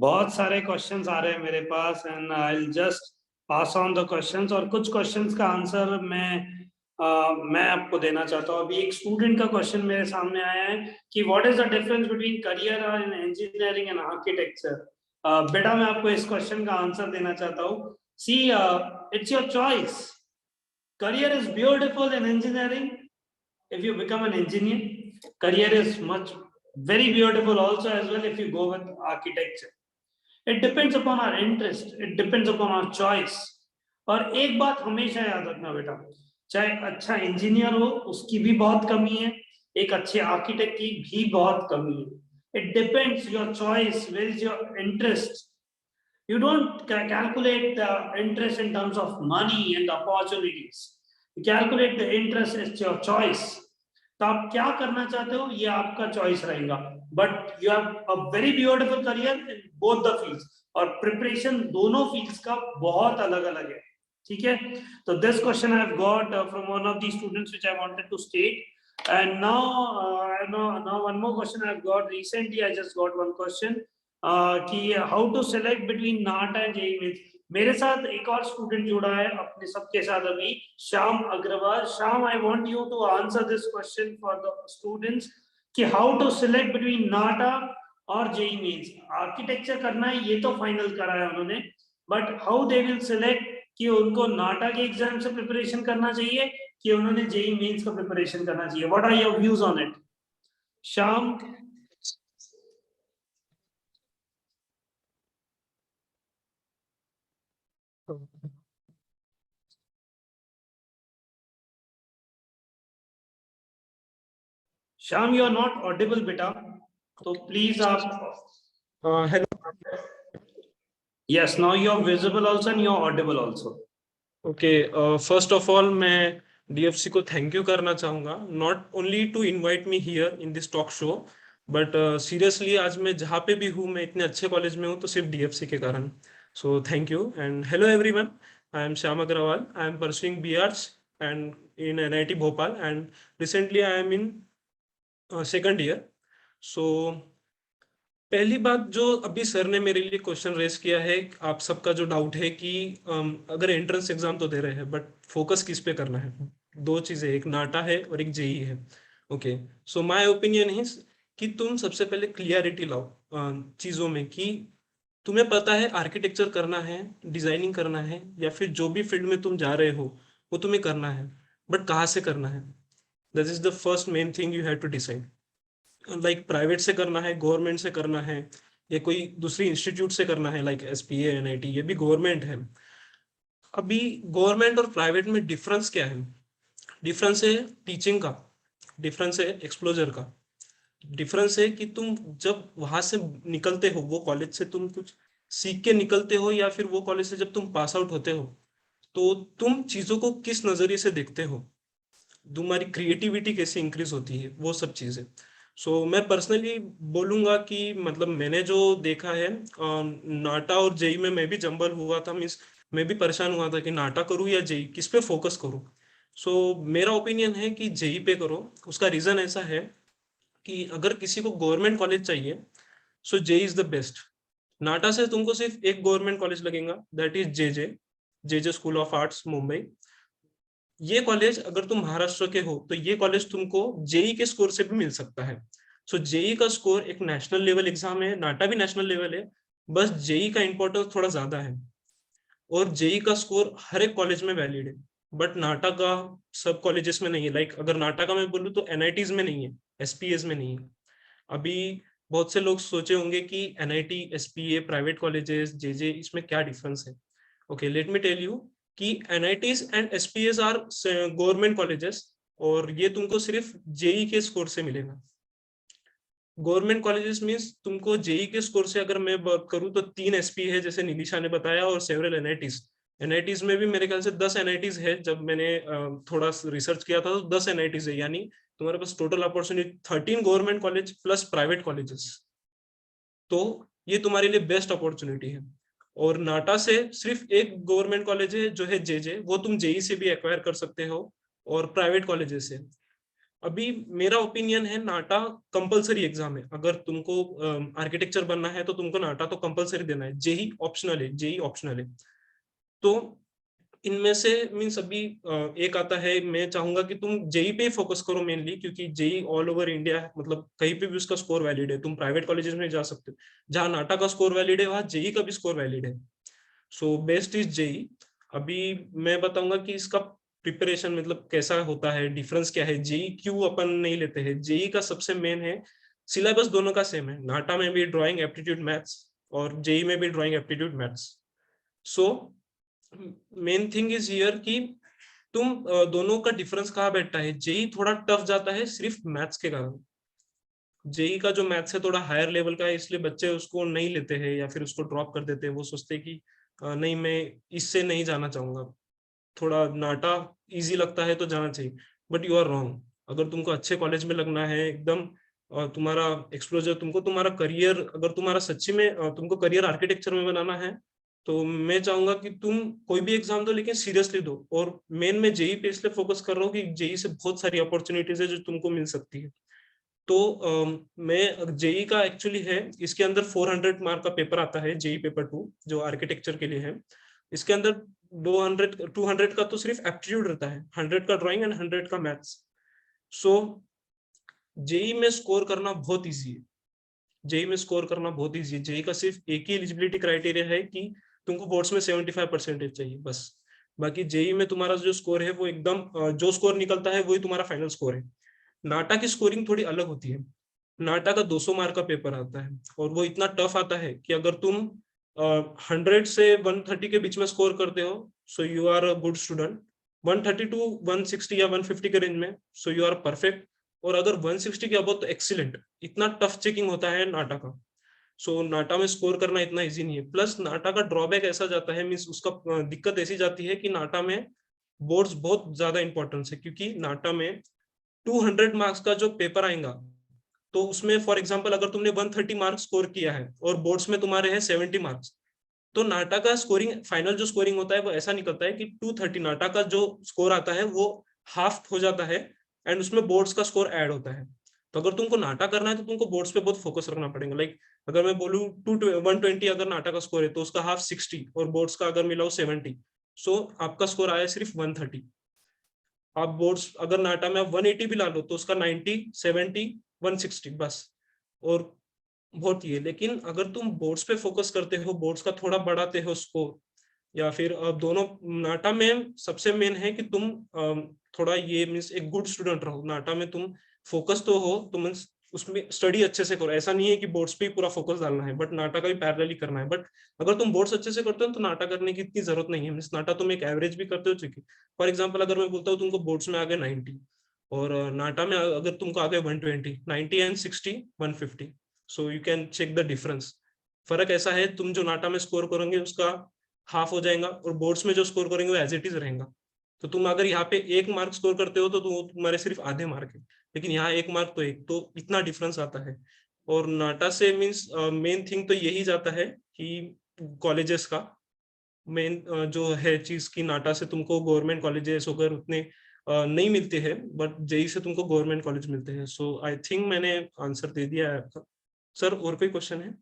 बहुत सारे क्वेश्चंस आ रहे हैं मेरे पास, and I will just pass on the questions. और कुछ क्वेश्चंस का आंसर मैं आपको देना चाहता हूँ. अभी एक स्टूडेंट का क्वेश्चन मेरे सामने आया है कि what is the difference between career in engineering and architecture. बेटा, मैं आपको इस क्वेश्चन का आंसर देना चाहता हूँ. See, it's your choice. Career is beautiful in engineering if you become an engineer. Career is much very beautiful also as well if you go with architecture. It depends upon our interest, it depends upon our choice. और एक बात हमेशा याद रखना बेटा, चाहे अच्छा इंजीनियर हो उसकी भी बहुत कमी है, एक अच्छे आर्किटेक्ट की भी बहुत कमी है. It depends your choice, where is your interest. You don't calculate the interest in terms of money and opportunities. You calculate the interest, it's your choice. तो आप क्या करना चाहते हो ये आपका चॉइस रहेगा. But you have a very beautiful career in both the fields, और प्रिपरेशन दोनों फील्ड्स का बहुत अलग अलग है. ठीक है, तो this question I have got from one of the students which I wanted to state. And now one more question I have got recently. I just got one question कि how to select between NATA and JEE. मेरे साथ एक और स्टूडेंट जुड़ा है अपने सबके साथ अभी, Shyam Agrawal. Shyam, I want you to answer this question for the students कि how to select between NATA और जेई मेंस। आर्किटेक्चर करना है ये तो फाइनल करा है उन्होंने, but how they will select कि उनको नाटा के एग्जाम से प्रिपरेशन करना चाहिए कि उन्होंने जेई मेंस का प्रिपरेशन करना चाहिए। What are your views on it? Shyam? Shyam, you are not audible बेटा, तो प्लीज आप hello. yes, now you are visible also and you are audible also. Okay, first of all मैं डीएफसी को थैंक यू करना चाहूँगा, not only to invite me here in this talk show, but seriously आज मैं जहाँ पे भी हूँ, मैं इतने अच्छे कॉलेज में हूँ तो सिर्फ डीएफसी के कारण। So thank you and hello everyone, I am Shyam Agrawal, I am pursuing B arts and in NIT Bhopal and recently I am in second year. So पहली बात जो अभी सर ने मेरे लिए क्वेश्चन रेस किया है, आप सबका जो डाउट है कि अगर एंट्रेंस एग्जाम तो दे रहे हैं बट फोकस किस पे करना है, दो चीजें, एक नाटा है और एक जेई है। ओके, सो माय ओपिनियन है कि तुम सबसे पहले क्लियरिटी लाओ चीजों में कि तुम्हें पता है आर्किटेक्चर करना है, डिजाइनिंग करना है, या फिर जो भी फील्ड में तुम जा रहे हो वो तुम्हें करना है, बट कहाँ से करना है, that is the first main thing you have to decide. Like private से करना है, गवर्नमेंट से करना है, या कोई दूसरी इंस्टीट्यूट से करना है लाइक एसपीए, एनआईटी, ये भी गवर्नमेंट है। अभी गवर्नमेंट और प्राइवेट में डिफरेंस क्या है? डिफरेंस है टीचिंग का, डिफरेंस है एक्सप्लोजर का, डिफरेंस है कि तुम जब वहां से निकलते हो, वो कॉलेज से तुम कुछ सीख के निकलते हो, या फिर वो कॉलेज से जब तुम पास आउट होते हो तो तुम चीजों को किस नजरिए से देखते हो, तुम्हारी क्रिएटिविटी कैसे इंक्रीज होती है, वो सब चीजें। सो मैं पर्सनली बोलूंगा कि मतलब मैंने जो देखा है, नाटा और जेई में मैं भी जंबल हुआ था, मीन्स मैं भी परेशान हुआ था कि नाटा करूँ या जेई, किस पे फोकस करूँ। सो मेरा ओपिनियन है कि जेई पे करो। उसका रीजन ऐसा है कि अगर किसी को गवर्नमेंट कॉलेज चाहिए सो जेई इज द बेस्ट। नाटा से तुमको सिर्फ एक गवर्नमेंट कॉलेज लगेगा, that is JJ school of arts Mumbai. ये कॉलेज अगर तुम महाराष्ट्र के हो तो ये कॉलेज तुमको जेई के स्कोर से भी मिल सकता है। सो जेई का स्कोर एक नेशनल लेवल एग्जाम है, नाटा भी नेशनल लेवल है, बस जेई का इंपॉर्टेंस थोड़ा ज्यादा है, और जेई का स्कोर हर एक कॉलेज में वैलिड है, बट नाटा का सब कॉलेजेस में नहीं है। लाइक अगर नाटा का मैं बोलूँ तो एनआईटीज में नहीं है, एसपीएस में नहीं है। अभी बहुत से लोग सोचे होंगे कि NIT, SPA, private colleges, JJ, इसमें क्या डिफरेंस है। Okay, let me tell you कि NITs and SPAs are government colleges, और ये तुमको सिर्फ जेई के स्कोर से मिलेगा। गवर्नमेंट कॉलेजेस मींस तुमको जेई के स्कोर से अगर मैं बात करूँ तो 3 एसपी है जैसे निलिशा ने बताया, और सेवरल एनआईटीज। एनआईटीज में भी मेरे ख्याल से 10 एनआईटीज है, जब मैंने थोड़ा रिसर्च किया था तो 10 एनआईटीज है, यानी तुम्हारे पास total opportunity 13 government college plus private colleges, तो ये तुम्हारे लिए बेस्ट अपॉर्चुनिटी है। और नाटा से सिर्फ एक गवर्नमेंट कॉलेज है जो है जेजे, वो तुम जेई से भी एक्वायर कर सकते हो, और प्राइवेट कॉलेजेस से। अभी मेरा ओपिनियन है नाटा कंपलसरी एग्जाम है, अगर तुमको आर्किटेक्चर बनना है तो तुमको नाटा तो कंपलसरी देना है, जेई ऑप्शनल है, जेई ऑप्शनल है। तो इनमें से मीन्स अभी एक आता है, मैं चाहूंगा कि तुम जेई पे फोकस करो मेनली, क्योंकि जेई ऑल ओवर इंडिया है, मतलब कहीं पे भी उसका स्कोर वैलिड है। तुम प्राइवेट कॉलेजेस में जा सकते हो, जहाँ नाटा का स्कोर वैलिड है वहाँ जेई का भी स्कोर वैलिड है। So best is JEE. अभी मैं बताऊंगा कि इसका प्रिपरेशन मतलब कैसा होता है, डिफरेंस क्या है, जेई क्यों अपन नहीं लेते हैं। जेई का सबसे मेन है सिलेबस दोनों का सेम है, नाटा में भी ड्राइंग एप्टीट्यूड मैथ्स और जेई में भी drawing aptitude maths. So main thing is here कि तुम दोनों का डिफरेंस कहाँ बैठता है, जेई थोड़ा टफ जाता है सिर्फ मैथ्स के कारण। जेई का जो मैथ्स है थोड़ा हायर लेवल का है, इसलिए बच्चे उसको नहीं लेते हैं या फिर उसको ड्रॉप कर देते हैं। वो सोचते हैं कि नहीं, मैं इससे नहीं जाना चाहूंगा, थोड़ा नाटा इजी लगता है तो जाना चाहिए। But you are wrong. अगर तुमको अच्छे कॉलेज में लगना है एकदम, तुम्हारा एक्सप्लोजर, तुमको तुम्हारा करियर, अगर तुम्हारा सच्ची में तुमको करियर आर्किटेक्चर में बनाना है, तो मैं चाहूंगा कि तुम कोई भी एग्जाम दो लेकिन सीरियसली दो। और मेन में जेई पे इसलिए फोकस कर रहा हूँ कि जेई से बहुत सारी अपॉर्चुनिटीज है जो तुमको मिल सकती है। तो मैं जेई का एक्चुअली है, इसके अंदर 400 मार्क का पेपर आता है, जेई पेपर 2 जो आर्किटेक्चर के लिए है। इसके अंदर 200 का तो सिर्फ एप्टीट्यूड रहता है, 100 का ड्राइंग एंड 100 का मैथ्स। सो जेई में स्कोर करना बहुत इजी है, जेई में स्कोर करना बहुत इजी है। जेई का सिर्फ एक ही एलिजिबिलिटी क्राइटेरिया है कि तुमको बोर्ड्स में 75% चाहिए बस। बाकी जेई में तुम्हारा जो स्कोर है वो एकदम जो स्कोर निकलता है वही तुम्हारा फाइनल स्कोर है। नाटा की स्कोरिंग थोड़ी अलग होती है। नाटा का 200 मार्क का पेपर आता है और वो इतना टफ आता है कि अगर तुम 100 से 130 के बीच में स्कोर करते हो so you are a good student, 130 to 160 या 150 के रेंज में सो यू आर परफेक्ट, और अगर 160 के अबव तो एक्सीलेंट। इतना टफ चेकिंग होता है नाटा का। सो नाटा में स्कोर करना इतना इजी नहीं है। प्लस नाटा का ड्रॉबैक ऐसा जाता है, मीन्स उसका दिक्कत ऐसी जाती है कि नाटा में बोर्ड्स बहुत ज्यादा इंपॉर्टेंस है, क्योंकि नाटा में 200 मार्क्स का जो पेपर आएगा तो उसमें फॉर एग्जांपल अगर तुमने 130 मार्क्स स्कोर किया है और बोर्ड्स में तुम्हारे हैं 70 मार्क्स, तो नाटा का स्कोरिंग फाइनल जो स्कोरिंग होता है वो ऐसा निकलता है कि 230 नाटा का जो स्कोर आता है वो हाफ हो जाता है एंड उसमें बोर्ड्स का स्कोर ऐड होता है। तो अगर तुमको नाटा करना है तो तुमको बोर्ड्स पे बहुत फोकस रखना पड़ेगा। लाइक अगर मैं बोलूँ 120 अगर नाटा का स्कोर है तो उसका हाफ 60 और बोर्ड्स का अगर मिलाओ 70, सो आपका स्कोर आया सिर्फ 130। आप बोर्ड्स अगर नाटा में आप 180 भी ला लो तो उसका 90, 70, 160 बस, और बहुत ही है। लेकिन अगर तुम बोर्ड्स पे फोकस करते हो, बोर्ड्स का थोड़ा बढ़ाते हो स्कोर, या फिर दोनों, नाटा में सबसे मेन है कि तुम थोड़ा ये मीन्स एक गुड स्टूडेंट रहो। नाटा में तुम फोकस तो हो, तुम उसमें स्टडी अच्छे से करो। ऐसा नहीं है कि बोर्ड्स पे ही पूरा फोकस डालना है, बट नाटा का भी पैरेलली करना है। बट अगर तुम बोर्ड्स अच्छे से करते हो तो नाटा करने की इतनी जरूरत नहीं है। मीन्स नाटा तुम एक एवरेज भी करते हो चुकी। फॉर एग्जाम्पल अगर मैं बोलता हूँ तुमको बोर्ड्स में आ गए 90 और नाटा में अगर तुमको आ गए 120, 90 and 60 150, so you can check the difference. फर्क ऐसा है, तुम जो नाटा में स्कोर करोगे उसका हाफ हो जाएगा और बोर्ड्स में जो स्कोर करेंगे वो एज इट इज रहेगा। तो तुम अगर यहाँ पे 1 मार्क स्कोर करते हो तो तुम्हारे सिर्फ आधे मार्क है, लेकिन यहाँ 1 मार्क तो एक, तो इतना डिफरेंस आता है। और नाटा से मीन्स मेन थिंग तो यही जाता है कि कॉलेजेस का मेन जो है चीज की नाटा से तुमको गवर्नमेंट कॉलेजेस वगैरह उतने नहीं मिलते हैं, बट जेई से तुमको गवर्नमेंट कॉलेज मिलते हैं। सो आई थिंक मैंने आंसर दे दिया है आपका। सर और कोई क्वेश्चन है?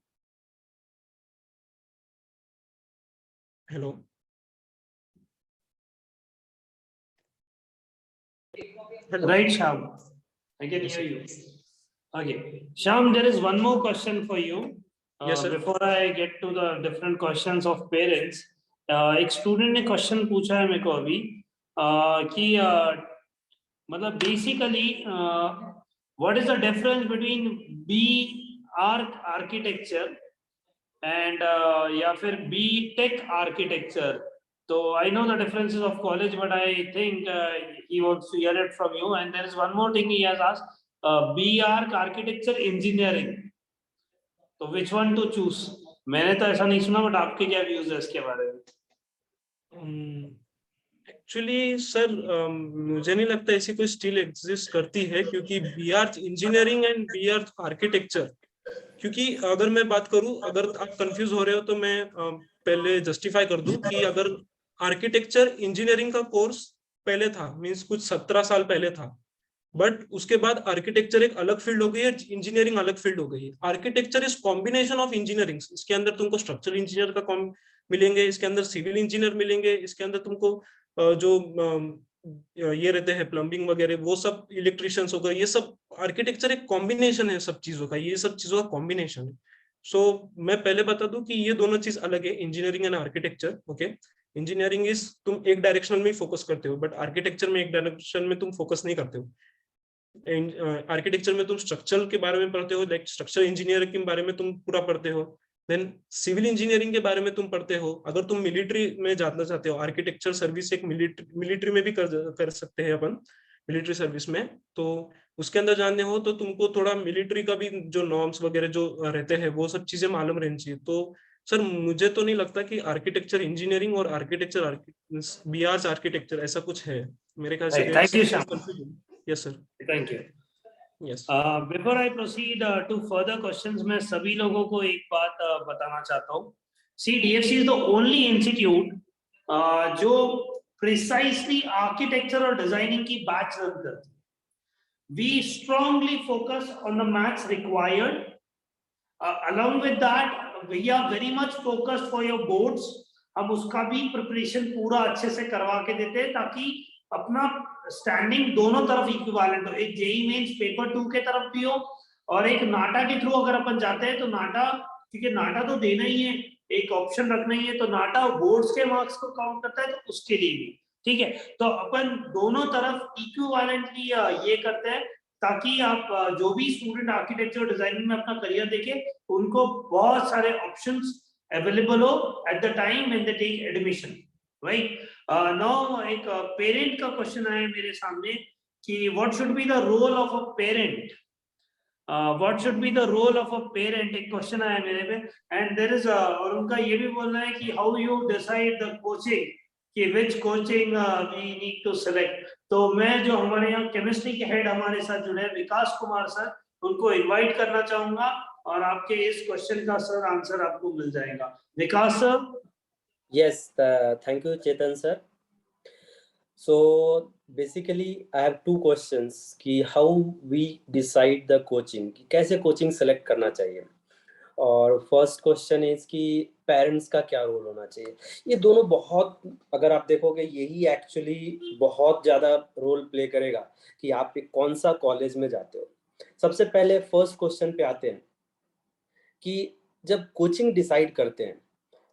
Hello Right, Sham. I can hear you. Okay, Sham, there is one more question for you. Yes, sir. Before I get to the different questions of parents, एक स्टूडेंट ने क्वेश्चन पूछा है मेरे को अभी कि मतलब basically what is the difference between B architecture and या फिर B tech architecture? So I know the differences of college, but I think he wants to hear it from you. And there is one more thing he has asked: B.Arch architecture engineering. So which one to choose? मैंने तो ऐसा नहीं सुना, but आपके क्या views है इसके बारे में? एक्चुअली सर मुझे नहीं लगता ऐसी कोई स्टिल एग्जिस्ट करती है, क्योंकि B.Arch engineering and B.Arch architecture, क्योंकि अगर मैं बात करूं, अगर आप कंफ्यूज हो रहे हो तो मैं पहले जस्टिफाई कर दूं कि अगर आर्किटेक्चर इंजीनियरिंग का कोर्स पहले था, मींस कुछ 17 साल पहले था, बट उसके बाद आर्किटेक्चर एक अलग फील्ड हो गई है, इंजीनियरिंग अलग फील्ड हो गई है। Architecture is combination of engineering. इसके अंदर तुमको स्ट्रक्चरल इंजीनियर का मिलेंगे, इसके अंदर सिविल इंजीनियर मिलेंगे, इसके अंदर तुमको जो ये रहते हैं प्लम्बिंग वगैरह वो सब, इलेक्ट्रिशियंस हो गए, ये सब आर्किटेक्चर एक कॉम्बिनेशन है सब चीजों का, ये सब चीजों का कॉम्बिनेशन है। सो मैं पहले बता दूं कि ये दोनों चीज अलग है, engineering and architecture. Okay, engineering is तुम एक डायरेक्शन में फोकस करते हो, बट आर्किटेक्चर में एक डायरेक्शन में तुम फोकस नहीं करते हो। आर्किटेक्चर में तुम स्ट्रक्चर के बारे में पढ़ते हो, लाइक स्ट्रक्चर इंजीनियर के बारे में तुम पूरा पढ़ते हो, देन सिविल इंजीनियरिंग के बारे में तुम पढ़ते हो। अगर तुम मिलिट्री में जाना चाहते हो, आर्किटेक्चर सर्विस एक मिलिट्री में भी कर सकते हैं अपन, मिलिट्री सर्विस में, तो उसके अंदर जानने हो तो तुमको थोड़ा मिलिट्री का भी जो नॉर्म्स वगैरह जो रहते हैं वो सब चीजें मालूम रहनी चाहिए। तो सर मुझे तो नहीं लगता कि आर्किटेक्चर इंजीनियरिंग और आर्किटेक्चर B.Arch आर्किटेक्चर ऐसा कुछ है, मेरे ख्याल से। Thank you Shyam. Yes sir, thank you. Yes. Before I proceed to further questions, मैं सभी लोगों को एक बात बताना चाहता हूँ। See DFC is the only institute जो प्रिसाइसली आर्किटेक्चर और डिजाइनिंग की बैच रन करती है। We strongly focus on the maths required. Along with that, we are very much focused for your boards. हम उसका भी प्रिपरेशन पूरा अच्छे से करवा के देते हैं ताकि अपना स्टैंडिंग दोनों तरफ इक्विवेलेंट हो, एक जेई मेंस पेपर 2 के तरफ भी हो और एक नाटा के थ्रू अगर अपन जाते हैं तो नाटा, क्योंकि नाटा तो देना ही है, एक ऑप्शन रखना ही है, तो नाटा बोर्ड्स के मार्क्स को काउंट करता है, तो उसके लिए भी ठीक है। तो अपन दोनों तरफ इक्विवेलेंटली ये करते हैं ताकि आप जो भी स्टूडेंट आर्किटेक्चर डिजाइनिंग में अपना करियर देखे उनको बहुत सारे ऑप्शंस अवेलेबल हो at the time when they take admission, right. Now एक पेरेंट का क्वेश्चन आया मेरे सामने कि what should be the role of a parent, what should be the role of a parent, एक क्वेश्चन आया मेरे पे एंड देयर इज, और उनका ये भी बोलना है कि how you decide the coaching, कि which coaching we need to select. तो मैं जो हमारे यहाँ केमिस्ट्री के हेड हमारे साथ जुड़े हैं विकास कुमार सर, उनको इनवाइट करना चाहूंगा और आपके इस क्वेश्चन का सर आंसर आपको मिल जाएगा। विकास sir. Yes, thank you, Chetan sir. So basically, I have two questions कि how we decide the coaching, कि कैसे coaching select करना चाहिए, और फर्स्ट क्वेश्चन इज कि पेरेंट्स का क्या रोल होना चाहिए। ये दोनों बहुत, अगर आप देखोगे यही एक्चुअली बहुत ज़्यादा रोल प्ले करेगा कि आप कौन सा कॉलेज में जाते हो। सबसे पहले फर्स्ट क्वेश्चन पे आते हैं कि जब कोचिंग डिसाइड करते हैं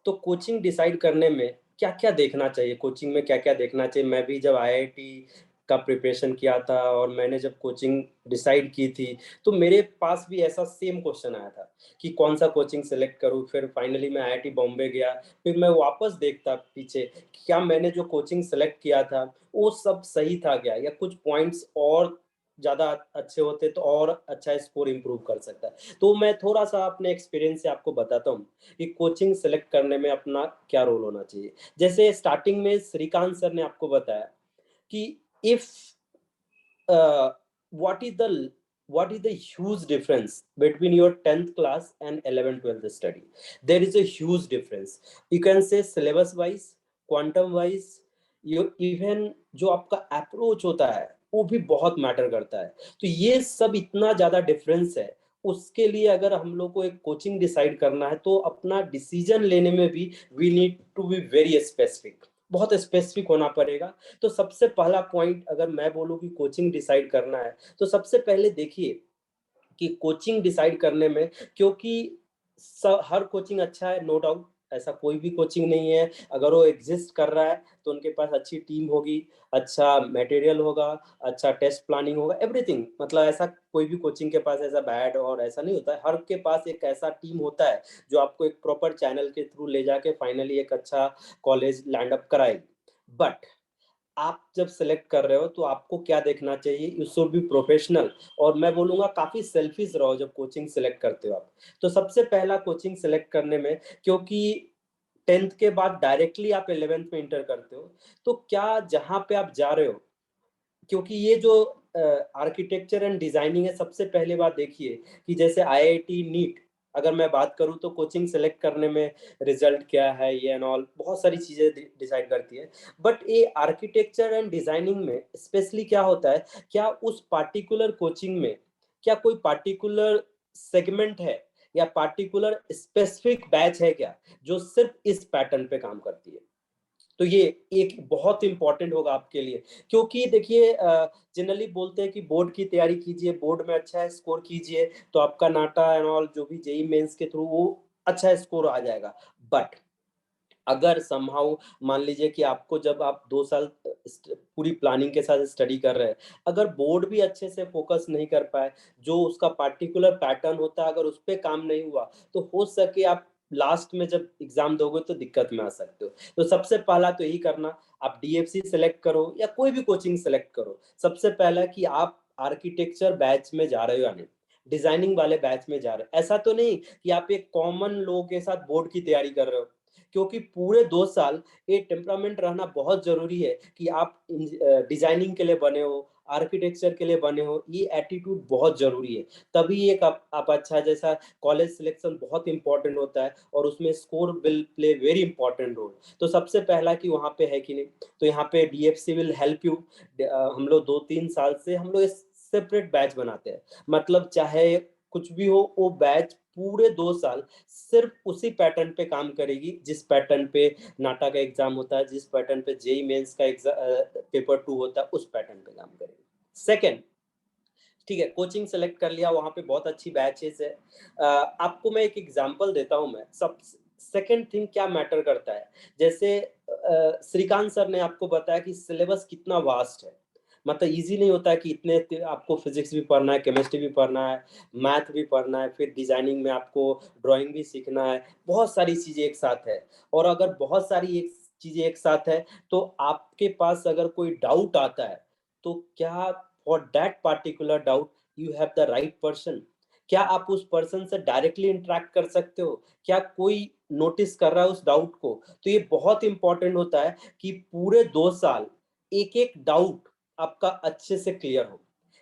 तो कोचिंग डिसाइड करने में क्या क्या देखना चाहिए, कोचिंग में क्या क्या देखना चाहिए। मैं भी जब आईआईटी का प्रिपरेशन किया था और मैंने जब कोचिंग डिसाइड की थी तो मेरे पास भी ऐसा सेम क्वेश्चन आया था कि कौन सा कोचिंग सेलेक्ट करूं। फिर फाइनली मैं आईआईटी बॉम्बे गया, फिर मैं वापस देखता पीछे क्या मैंने जो कोचिंग सेलेक्ट किया था वो सब सही था क्या, या कुछ पॉइंट्स और ज़्यादा अच्छे होते तो और अच्छा स्कोर इम्प्रूव कर सकता है। तो मैं थोड़ा सा अपने एक्सपीरियंस से आपको बताता हूँ कि कोचिंग सेलेक्ट करने में अपना क्या रोल होना चाहिए। जैसे स्टार्टिंग में श्रीकांत सर ने आपको बताया कि if what is the huge difference between your 10th class and 11th 12th study. There is a huge difference, you can say syllabus wise, quantum wise, you even जो आपका अप्रोच होता है वो भी बहुत मैटर करता है। तो ये सब इतना ज्यादा डिफरेंस है, उसके लिए अगर हम लोग को एक कोचिंग डिसाइड करना है तो अपना डिसीजन लेने में भी we need to be very specific, बहुत स्पेसिफिक होना पड़ेगा। तो सबसे पहला पॉइंट अगर मैं बोलूँ कि कोचिंग डिसाइड करना है तो सबसे पहले देखिए कि कोचिंग डिसाइड करने में, क्योंकि हर कोचिंग अच्छा है नो डाउट, ऐसा कोई भी कोचिंग नहीं है अगर वो एग्जिस्ट कर रहा है तो उनके पास अच्छी टीम होगी, अच्छा मटेरियल होगा, अच्छा टेस्ट प्लानिंग होगा, एवरीथिंग। मतलब ऐसा कोई भी कोचिंग के पास ऐसा बैड और ऐसा नहीं होता है, हर के पास एक ऐसा टीम होता है जो आपको एक प्रॉपर चैनल के थ्रू ले जाके फाइनली एक अच्छा कॉलेज लैंड अप कराएगी। बट आप जब सेलेक्ट कर रहे हो तो आपको क्या देखना चाहिए, यू शुड बी प्रोफेशनल, और मैं बोलूंगा काफी सेल्फिश रहो जब कोचिंग सेलेक्ट करते हो आप। तो सबसे पहला कोचिंग सेलेक्ट करने में, क्योंकि 10th के बाद डायरेक्टली आप 11th में इंटर करते हो, तो क्या जहां पे आप जा रहे हो, क्योंकि ये जो आर्किटेक्चर एंड डिजाइनिंग है, सबसे पहले बात देखिए कि जैसे आईआईटी नीट अगर मैं बात करूं तो कोचिंग सेलेक्ट करने में रिजल्ट क्या है ये एंड ऑल बहुत सारी चीजें डिसाइड करती है। बट ये आर्किटेक्चर एंड डिजाइनिंग में स्पेशली क्या होता है, क्या उस पार्टिकुलर कोचिंग में क्या कोई पार्टिकुलर सेगमेंट है या पार्टिकुलर स्पेसिफिक बैच है क्या जो सिर्फ इस पैटर्न पे काम करती है। तो ये एक बहुत इंपॉर्टेंट होगा आपके लिए, क्योंकि देखिए जनरली बोलते हैं कि बोर्ड की तैयारी कीजिए, बोर्ड में अच्छा स्कोर कीजिए तो आपका नाटा एंड ऑल जो भी जेई मेंस के थ्रू वो अच्छा स्कोर आ जाएगा। बट अगर समहाउ मान लीजिए कि आपको जब आप 2 साल पूरी प्लानिंग के साथ स्टडी कर रहे हैं, अगर बोर्ड भी अच्छे से फोकस नहीं कर पाए, जो उसका पार्टिकुलर पैटर्न होता है अगर उस पर काम नहीं हुआ, तो हो सके आप लास्ट में जब एग्जाम दोगे तो दिक्कत में आ सकते हो। तो सबसे पहला तो यही करना, आप डीएफसी सेलेक्ट करो या कोई भी कोचिंग सेलेक्ट करो, सबसे पहला कि आप आर्किटेक्चर बैच में जा रहे हो या नहीं, डिजाइनिंग वाले बैच में जा रहे हो। ऐसा तो नहीं कि आप एक कॉमन लोगों के साथ बोर्ड की तैयारी कर रहे हो, क्योंकि पूरे 2 साल ये टेम्परामेंट रहना बहुत जरूरी है कि आप डिजाइनिंग के लिए बने हो, आर्किटेक्चर के लिए बने हो, ये एटीट्यूड बहुत जरूरी है। तभी एक आप अच्छा, जैसा कॉलेज सिलेक्शन बहुत इंपॉर्टेंट होता है और उसमें score will play very important role. तो सबसे पहला कि वहाँ पे है कि नहीं, तो यहाँ पे डीएफसी विल हेल्प यू। हम लोग 2-3 साल से हम लोग सेपरेट बैच बनाते हैं, मतलब चाहे कुछ भी हो वो बैच पूरे 2 साल सिर्फ उसी पैटर्न पे काम करेगी जिस पैटर्न पे नाटा का एग्जाम होता है, जिस पैटर्न पे जेई मेंस का पेपर 2 होता है, उस पैटर्न पे काम करेगी। सेकंड, ठीक है, कोचिंग सेलेक्ट कर लिया, वहां पे बहुत अच्छी बैचेस है। आपको मैं एक एग्जांपल देता हूं। मैं सब सेकंड थिंग क्या मैटर करता है, जैसे श्रीकांत सर ने आपको बताया कि सिलेबस कितना वास्ट है। मतलब इजी नहीं होता है कि इतने आपको फिजिक्स भी पढ़ना है, केमिस्ट्री भी पढ़ना है, मैथ भी पढ़ना है, फिर डिजाइनिंग में आपको ड्राइंग भी सीखना है, बहुत सारी चीजें एक साथ है। और अगर बहुत सारी चीजें एक साथ है तो आपके पास अगर कोई डाउट आता है तो क्या for that particular doubt you have the right person? क्या आप उस पर्सन से डायरेक्टली इंटरेक्ट कर सकते हो? क्या कोई नोटिस कर रहा है उस डाउट को? तो ये बहुत इंपॉर्टेंट होता है कि पूरे 2 साल एक एक डाउट आपका अच्छे से क्लियर हो।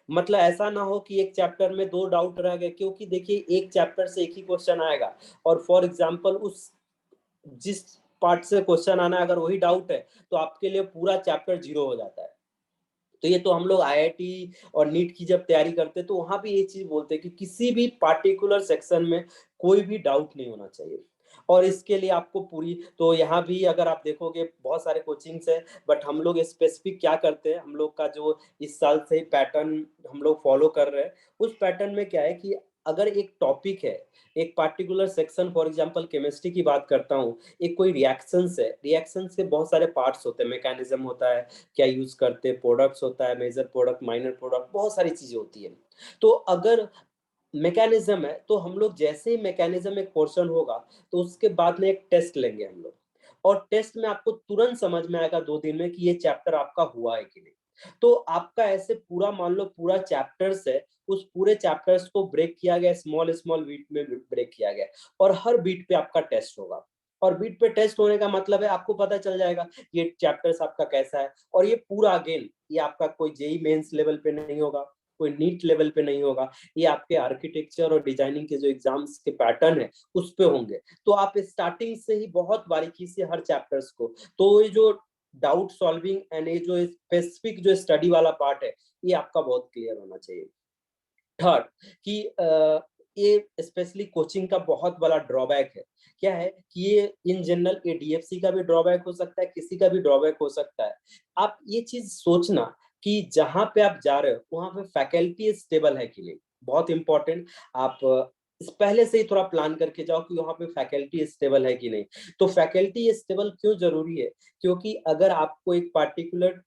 मतलब ऐसा ना हो कि एक चैप्टर में 2 डाउट रह गए, क्योंकि देखिए एक चैप्टर से एक ही क्वेश्चन आएगा और फॉर एग्जांपल उस जिस पार्ट से क्वेश्चन आना है अगर वही डाउट है तो आपके लिए पूरा चैप्टर 0 हो जाता है। तो ये तो हम लोग आईआईटी और नीट की जब तैयारी करते हैं तो वहां भी ये चीज बोलते हैं कि किसी भी पार्टिकुलर सेक्शन में कोई भी डाउट नहीं होना चाहिए। और इसके लिए आपको पूरी, तो यहाँ भी अगर आप देखोगे बहुत सारे कोचिंग्स है, बट हम लोग स्पेसिफिक क्या करते हैं, हम लोग का जो इस साल से ही पैटर्न हम लोग फॉलो कर रहे हैं, उस पैटर्न में क्या है कि अगर एक टॉपिक है, एक particular section, for example chemistry की बात करता हूँ, एक कोई रिएक्शंस है, रिएक्शंस के बहुत सारे पार्ट्स होते हैं, मैकेनिज्म होता है, क्या यूज करते हैं, प्रोडक्ट्स होता है, मेजर प्रोडक्ट, माइनर प्रोडक्ट, बहुत सारी चीजें होती है। तो अगर मैकेनिज्म है तो हम लोग जैसे ही मैकेनिज्म एक पोर्शन होगा तो उसके बाद में एक टेस्ट लेंगे हम लोग, और टेस्ट में आपको तुरंत समझ में आएगा 2 दिन में कि ये चैप्टर आपका हुआ है कि नहीं। तो आपका ऐसे पूरा मान लो पूरा चैप्टर्स है, उस पूरे चैप्टर्स को ब्रेक किया गया, स्मॉल स्मॉल बीट में ब्रेक किया गया, और हर बीट पे आपका टेस्ट होगा। और बीट पे टेस्ट होने का मतलब है आपको पता चल जाएगा ये चैप्टर्स आपका कैसा है। और ये पूरा अगेन ये आपका कोई जेई मेंस लेवल पे नहीं होगा, कोई नीट लेवल पे नहीं होगा, ये आपके आर्किटेक्चर और डिजाइनिंग के जो एग्जाम्स के पैटर्न है उस पे होंगे। तो आप स्टार्टिंग से ही बहुत बारीकी से हर चैप्टर्स को, तो ये जो डाउट सॉल्विंग एंड ये जो स्पेसिफिक जो स्टडी वाला पार्ट है ये आपका बहुत क्लियर होना चाहिए। थर्ड कि ये स्पेशली कोचिंग का बहुत बड़ा ड्रॉबैक है, क्या है कि ये इन जनरल ये डीएफसी का भी ड्रॉबैक हो सकता है, किसी का भी ड्रॉबैक हो सकता है। आप ये चीज सोचना कि जहां पे आप जा रहे हो वहां पे फैकल्टी स्टेबल है कि नहीं, बहुत इंपॉर्टेंट। आप इस पहले से ही थोड़ा प्लान करके जाओ कि वहां पे फैकल्टी स्टेबल है कि नहीं। तो फैकल्टी स्टेबल क्यों जरूरी है, क्योंकि अगर आपको एक पार्टिकुलर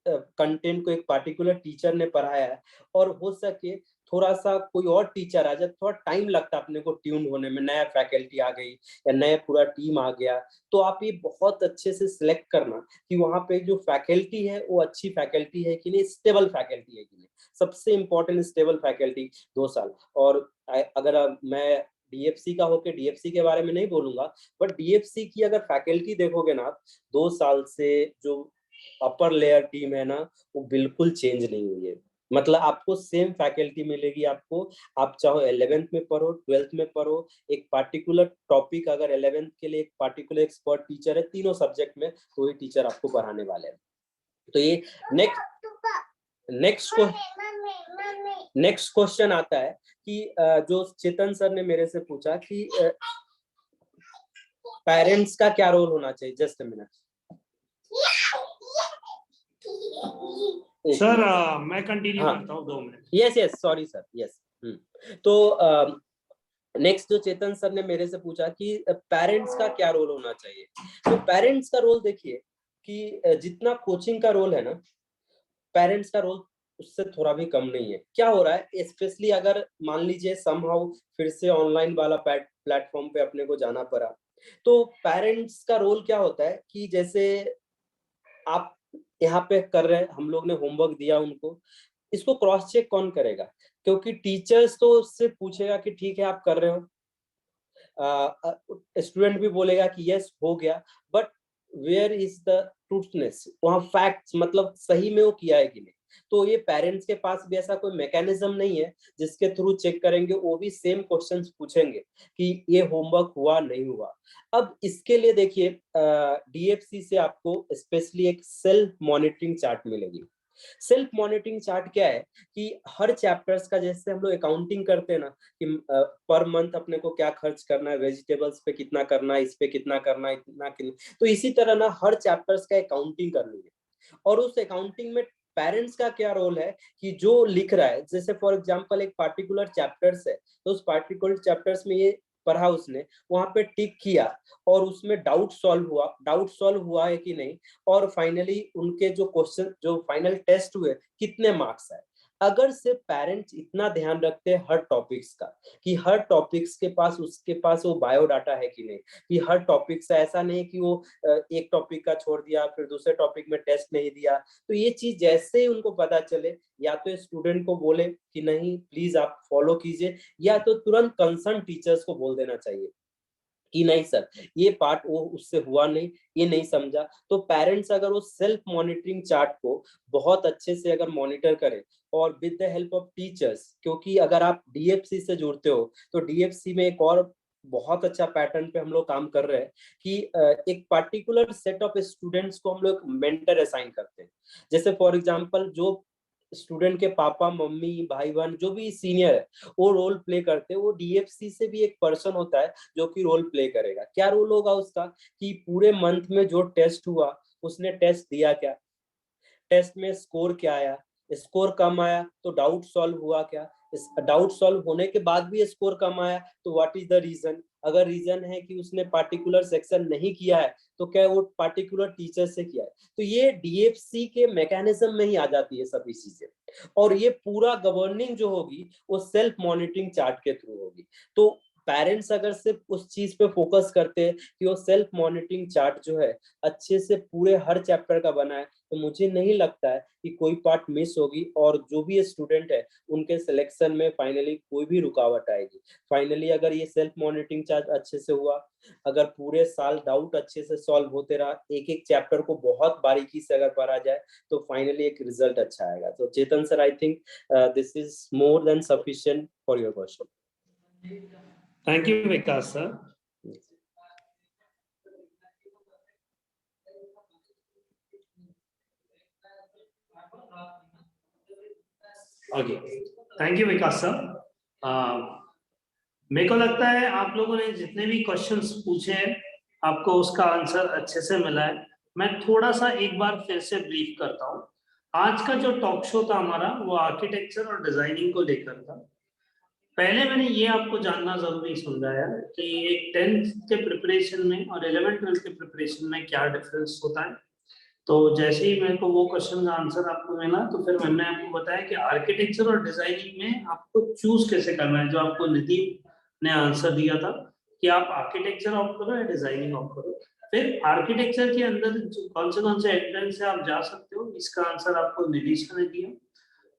कंटेंट को एक पार्टिकुलर टीचर ने पढ़ाया है और हो सके थोड़ा सा कोई और टीचर आ जाए, थोड़ा टाइम लगता है अपने को ट्यून होने में, नया फैकल्टी आ गई या नया पूरा टीम आ गया, तो आप ये बहुत अच्छे से सिलेक्ट करना कि वहां पे जो फैकल्टी है वो अच्छी फैकल्टी है कि नहीं, स्टेबल फैकल्टी है कि नहीं। सबसे इंपॉर्टेंट स्टेबल फैकल्टी 2 साल। और अगर मैं डीएफसी का होके डीएफसी के बारे में नहीं बोलूंगा, बट डीएफसी की अगर फैकल्टी देखोगे ना, 2 साल से जो अपर लेयर टीम है ना वो बिल्कुल चेंज नहीं हुई है। मतलब आपको सेम फैकल्टी मिलेगी आपको, आप चाहो 11th में पढ़ो, 12th में पढ़ो, एक पार्टिकुलर टॉपिक अगर 11th के लिए एक पार्टिकुलर एक्सपर्ट टीचर है तीनों सब्जेक्ट में, तो ये टीचर आपको पढ़ाने वाले हैं। तो ये नेक्स्ट क्वेश्चन आता है कि जो चेतन सर ने मेरे से पूछा कि पेरेंट्स का क्या रोल होना चाहिए। जस्ट अ मिनट सर, मैं कंटिन्यू हाँ। करता हूँ 2 minute. Yes sorry sir, yes. तो नेक्स्ट जो चेतन सर ने मेरे से पूछा कि पेरेंट्स का क्या रोल होना चाहिए। तो पेरेंट्स का रोल देखिए कि जितना कोचिंग का रोल है ना, पेरेंट्स का रोल उससे थोड़ा भी कम नहीं है। क्या हो रहा है, स्पेशली अगर मान लीजिए समहाउ फिर से ऑनलाइन वाला प्लेटफॉर्म पे अपने को जाना पड़ा, तो पेरेंट्स का रोल क्या होता है कि जैसे आप यहाँ पे कर रहे हैं, हम लोग ने होमवर्क दिया उनको, इसको क्रॉस चेक कौन करेगा, क्योंकि टीचर्स तो उससे पूछेगा कि ठीक है आप कर रहे हो, स्टूडेंट भी बोलेगा कि यस हो गया, but where is the truthness, वहाँ फैक्ट्स मतलब सही में वो किया है कि नहीं। तो ये पेरेंट्स के पास भी ऐसा कोई मैकेनिज्म नहीं है जिसके थ्रू चेक करेंगे, वो भी सेम क्वेश्चंस पूछेंगे कि ये होमवर्क हुआ नहीं हुआ। अब इसके लिए देखिए डीएफसी से आपको स्पेशली एक सेल्फ मॉनिटरिंग चार्ट मिलेगी। सेल्फ मॉनिटरिंग चार्ट क्या है कि हर चैप्टर्स का, जैसे हम लोग अकाउंटिंग करते हैं ना कि पर मंथ अपने को क्या खर्च करना है, वेजिटेबल्स पे कितना करना है, इस पे कितना करना है, इतना कितना, तो इसी तरह ना हर चैप्टर्स का अकाउंटिंग करनी है। और उस अकाउंटिंग में पेरेंट्स का क्या रोल है कि जो लिख रहा है, जैसे फॉर एग्जांपल एक पार्टिकुलर चैप्टर्स है, तो उस पार्टिकुलर चैप्टर्स में ये पढ़ा उसने, वहां पे टिक किया और उसमें डाउट सॉल्व हुआ है कि नहीं, और फाइनली उनके जो क्वेश्चन, जो फाइनल टेस्ट हुए, कितने मार्क्स आए। अगर से पेरेंट्स इतना ध्यान रखते हैं हर टॉपिक्स का कि हर टॉपिक्स के पास उसके पास वो बायोडाटा है कि नहीं, कि हर टॉपिक से ऐसा नहीं कि वो एक टॉपिक का छोड़ दिया फिर दूसरे टॉपिक में टेस्ट नहीं दिया, तो ये चीज जैसे ही उनको पता चले, या तो स्टूडेंट को बोले कि नहीं प्लीज आप फॉलो कीजिए, या तो तुरंत कंसर्न टीचर्स को बोल देना चाहिए कि नहीं सर ये पार्ट वो उससे हुआ नहीं, ये नहीं समझा। तो पेरेंट्स अगर वो सेल्फ मॉनिटरिंग चार्ट को बहुत अच्छे से अगर मॉनिटर करें और with the help of teachers, क्योंकि अगर आप डीएफसी से जुड़ते हो तो डीएफसी में एक और बहुत अच्छा पैटर्न पे हम लोग काम कर रहे हैं कि एक पर्टिकुलर सेट ऑफ स्टूडेंट्स को हम लोग मेंटर असाइन करते हैं। जैसे फॉर एग्जांपल जो स्टूडेंट के पापा मम्मी भाई बहन जो भी सीनियर है वो रोल प्ले करते हैं, वो डीएफसी से भी एक पर्सन होता है जो कि रोल प्ले करेगा। क्या रोल होगा उसका कि पूरे मंथ में जो टेस्ट हुआ उसने टेस्ट दिया क्या, टेस्ट में स्कोर क्या आया, स्कोर कम आया तो डाउट सॉल्व हुआ क्या, डाउट सॉल्व होने के बाद भी स्कोर कम आया तो व्हाट इज द रीजन, अगर रीजन है कि उसने पार्टिकुलर सेक्शन नहीं किया है तो क्या वो पार्टिकुलर टीचर से किया है। तो ये डीएफसी के मैकेनिज्म में ही आ जाती है सभी चीजें, और ये पूरा गवर्निंग जो होगी वो सेल्फ मॉनिटरिंग चार्ट के थ्रू होगी। तो पेरेंट्स अगर सिर्फ उस चीज पे फोकस करते हैं कि वो सेल्फ मॉनिटरिंग चार्ट जो है अच्छे से पूरे हर चैप्टर का बना है, तो मुझे नहीं लगता है कि कोई पार्ट मिस होगी, और जो भी स्टूडेंट है उनके सिलेक्शन में फाइनली कोई भी रुकावट आएगी। फाइनली अगर ये सेल्फ मॉनिटरिंग चार्ट अच्छे से हुआ, अगर पूरे साल डाउट अच्छे से सॉल्व होते रहा, एक एक चैप्टर को बहुत बारीकी से अगर पढ़ा जाए, तो फाइनली एक रिजल्ट अच्छा आएगा। तो Chetan sir, I think this is more than sufficient for your question. Thank you, Vikas sir. Okay, thank you, Vikas sir. मेरे को लगता है आप लोगों ने जितने भी क्वेश्चंस पूछे हैं आपको उसका आंसर अच्छे से मिला है। मैं थोड़ा सा एक बार फिर से ब्रीफ करता हूँ। आज का जो टॉक शो था हमारा वो आर्किटेक्चर और डिजाइनिंग को लेकर था। पहले मैंने ये आपको जानना जरूरी समझाया कि एक 10th के प्रिपरेशन में और 11th-12th के प्रिपरेशन में क्या डिफरेंस होता है। तो जैसे ही मेरे को वो क्वेश्चन का आंसर आपको मिला तो फिर मैंने आपको बताया कि आर्किटेक्चर और डिजाइनिंग में आपको चूज कैसे करना है। जो आपको निधि ने आंसर दिया था कि आप आर्किटेक्चर ऑप्ट करो या डिजाइनिंग ऑप्ट करो। फिर आर्किटेक्चर के अंदर कौन से एंट्रेंस से आप जा सकते हो, इसका आंसर आपको निधीश ने दिया।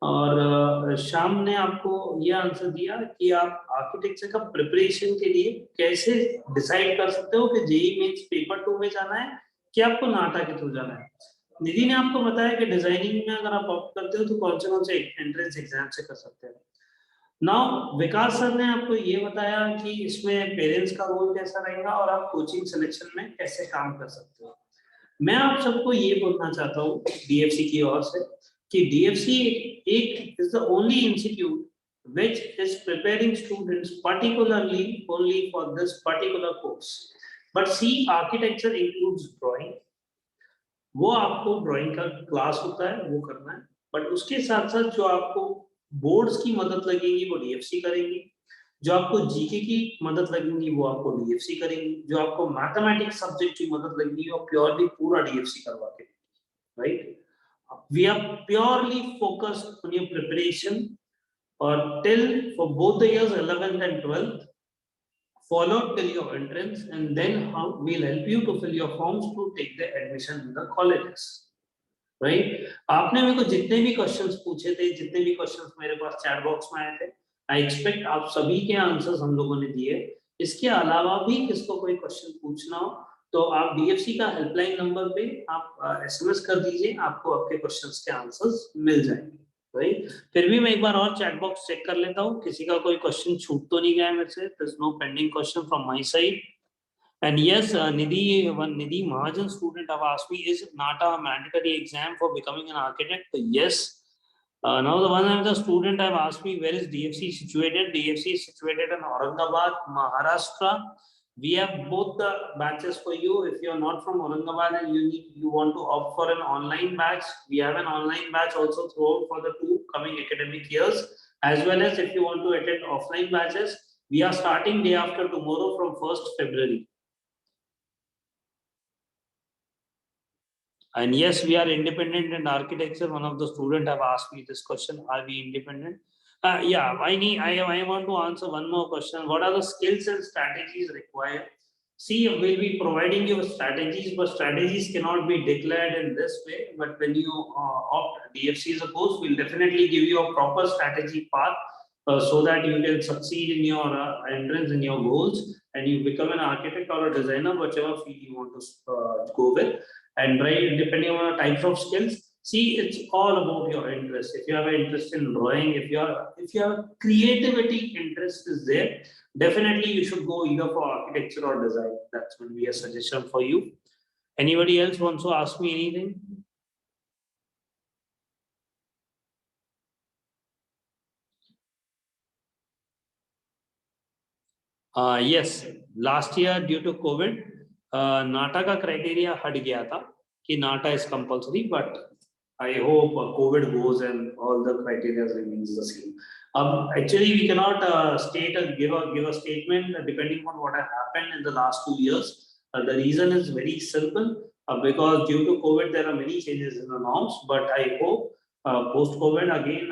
और शाम ने आपको ये आंसर दिया कि आप आर्किटेक्चर का प्रिपरेशन के लिए कैसे डिसाइड कर सकते हो कि जेईई मेंस पेपर 2 में जाना है कि आपको नाटा के थ्रू जाना है। निधि ने आपको बताया कि डिजाइनिंग में अगर आप ऑप्ट करते हो तो कौन से एंट्रेंस एग्जाम से कर सकते हैं। नाउ विकास सर ने आपको ये बताया कि इसमें पेरेंट्स का रोल कैसा रहेगा और आप कोचिंग सिलेक्शन में कैसे काम कर सकते हो। मैं आप सबको ये बोलना चाहता हूँ डीएफसी की ओर से कि डीएफसी एक is the only institute which is preparing students particularly only for this particular course. But see, architecture includes drawing. वो आपको ड्राइंग का क्लास होता है वो करना है, बट उसके साथ साथ जो आपको बोर्ड्स की मदद लगेगी वो डीएफसी करेंगी, जो आपको जीके की मदद लगेगी वो आपको डीएफसी करेंगी, जो आपको मैथमेटिक्स सब्जेक्ट की मदद लगेगी वो प्योरली पूरा डीएफसी करवा के, right. We are purely focused on your preparation or till for both the years 11th and 12th, followed till your entrance, and then how we'll help you to fill your forms to take the admission in the colleges, right? आपने मेरे को जितने भी क्वेश्चंस पूछे थे, जितने भी क्वेश्चंस मेरे पास चैट बॉक्स में आए थे, आई एक्सपेक्ट आप सभी के आंसर्स हम लोगों ने दिए। इसके अलावा भी किसको कोई क्वेश्चन पूछना हो तो आप डीएफसी का हेल्पलाइन नंबर पे आप एसएमएस कर दीजिए, आपको आपके क्वेश्चंस के आंसर्स मिल जाएंगे, राइट। फिर भी मैं एक बार और चैट बॉक्स चेक कर लेता हूँ किसी का कोई क्वेश्चन छूट तो नहीं गया मेरे से। There is no pending question from my side. And yes, Nidhi Mahajan student have asked me, is NATA a mandatory exam for becoming an architect? Yes. Now the one of the student have asked me, where is DFC situated? DFC is situated in Aurangabad, Maharashtra. We have both the batches for you. If you are not from Aurangabad and you want to opt for an online batch, we have an online batch also throughout for the 2 coming academic years, as well as if you want to attend offline batches, we are starting day after tomorrow from 1st February. And yes, we are independent in architecture. One of the students have asked me this question: are we independent? Yeah, I want to answer one more question. What are the skills and strategies required? See, we'll be providing you strategies, but strategies cannot be declared in this way. But when you opt DFC as a course, we'll definitely give you a proper strategy path so that you can succeed in your entrance in your goals and you become an architect or a designer, whichever field you want to go with. And right, depending on the types of skills, see, it's all about your interest. If you have an interest in drawing, if you have creativity interest is there, definitely you should go either for architecture or design. That's will be a suggestion for you. Anybody else wants to ask me anything? Yes, last year due to COVID, नाटा का criteria हट गया था कि नाटा is compulsory, but I hope COVID goes and all the criteria remains the same. Actually, we cannot give a statement depending on what has happened in the last 2 years. The reason is very simple, because due to COVID there are many changes in the norms. But I hope post COVID again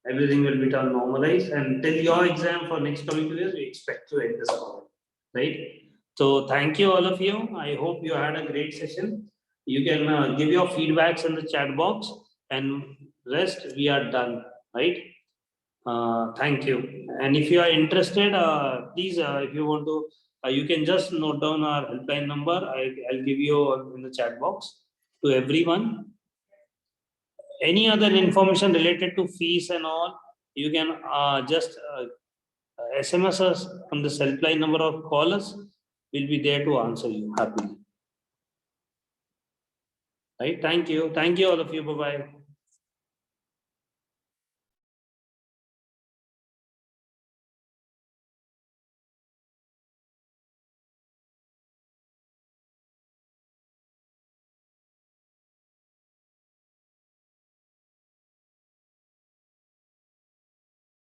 everything will become normalized, and till your exam for next coming 2 years we expect to end this COVID, right? So thank you all of you. I hope you had a great session. You can give your feedbacks in the chat box, and rest we are done, right? Thank you. And if you are interested, please, if you want to, you can just note down our helpline number. I'll give you in the chat box to everyone. Any other information related to fees and all, you can just SMS us on the helpline number or call us. We'll be there to answer you happily. Right? Thank you all of you. Bye bye.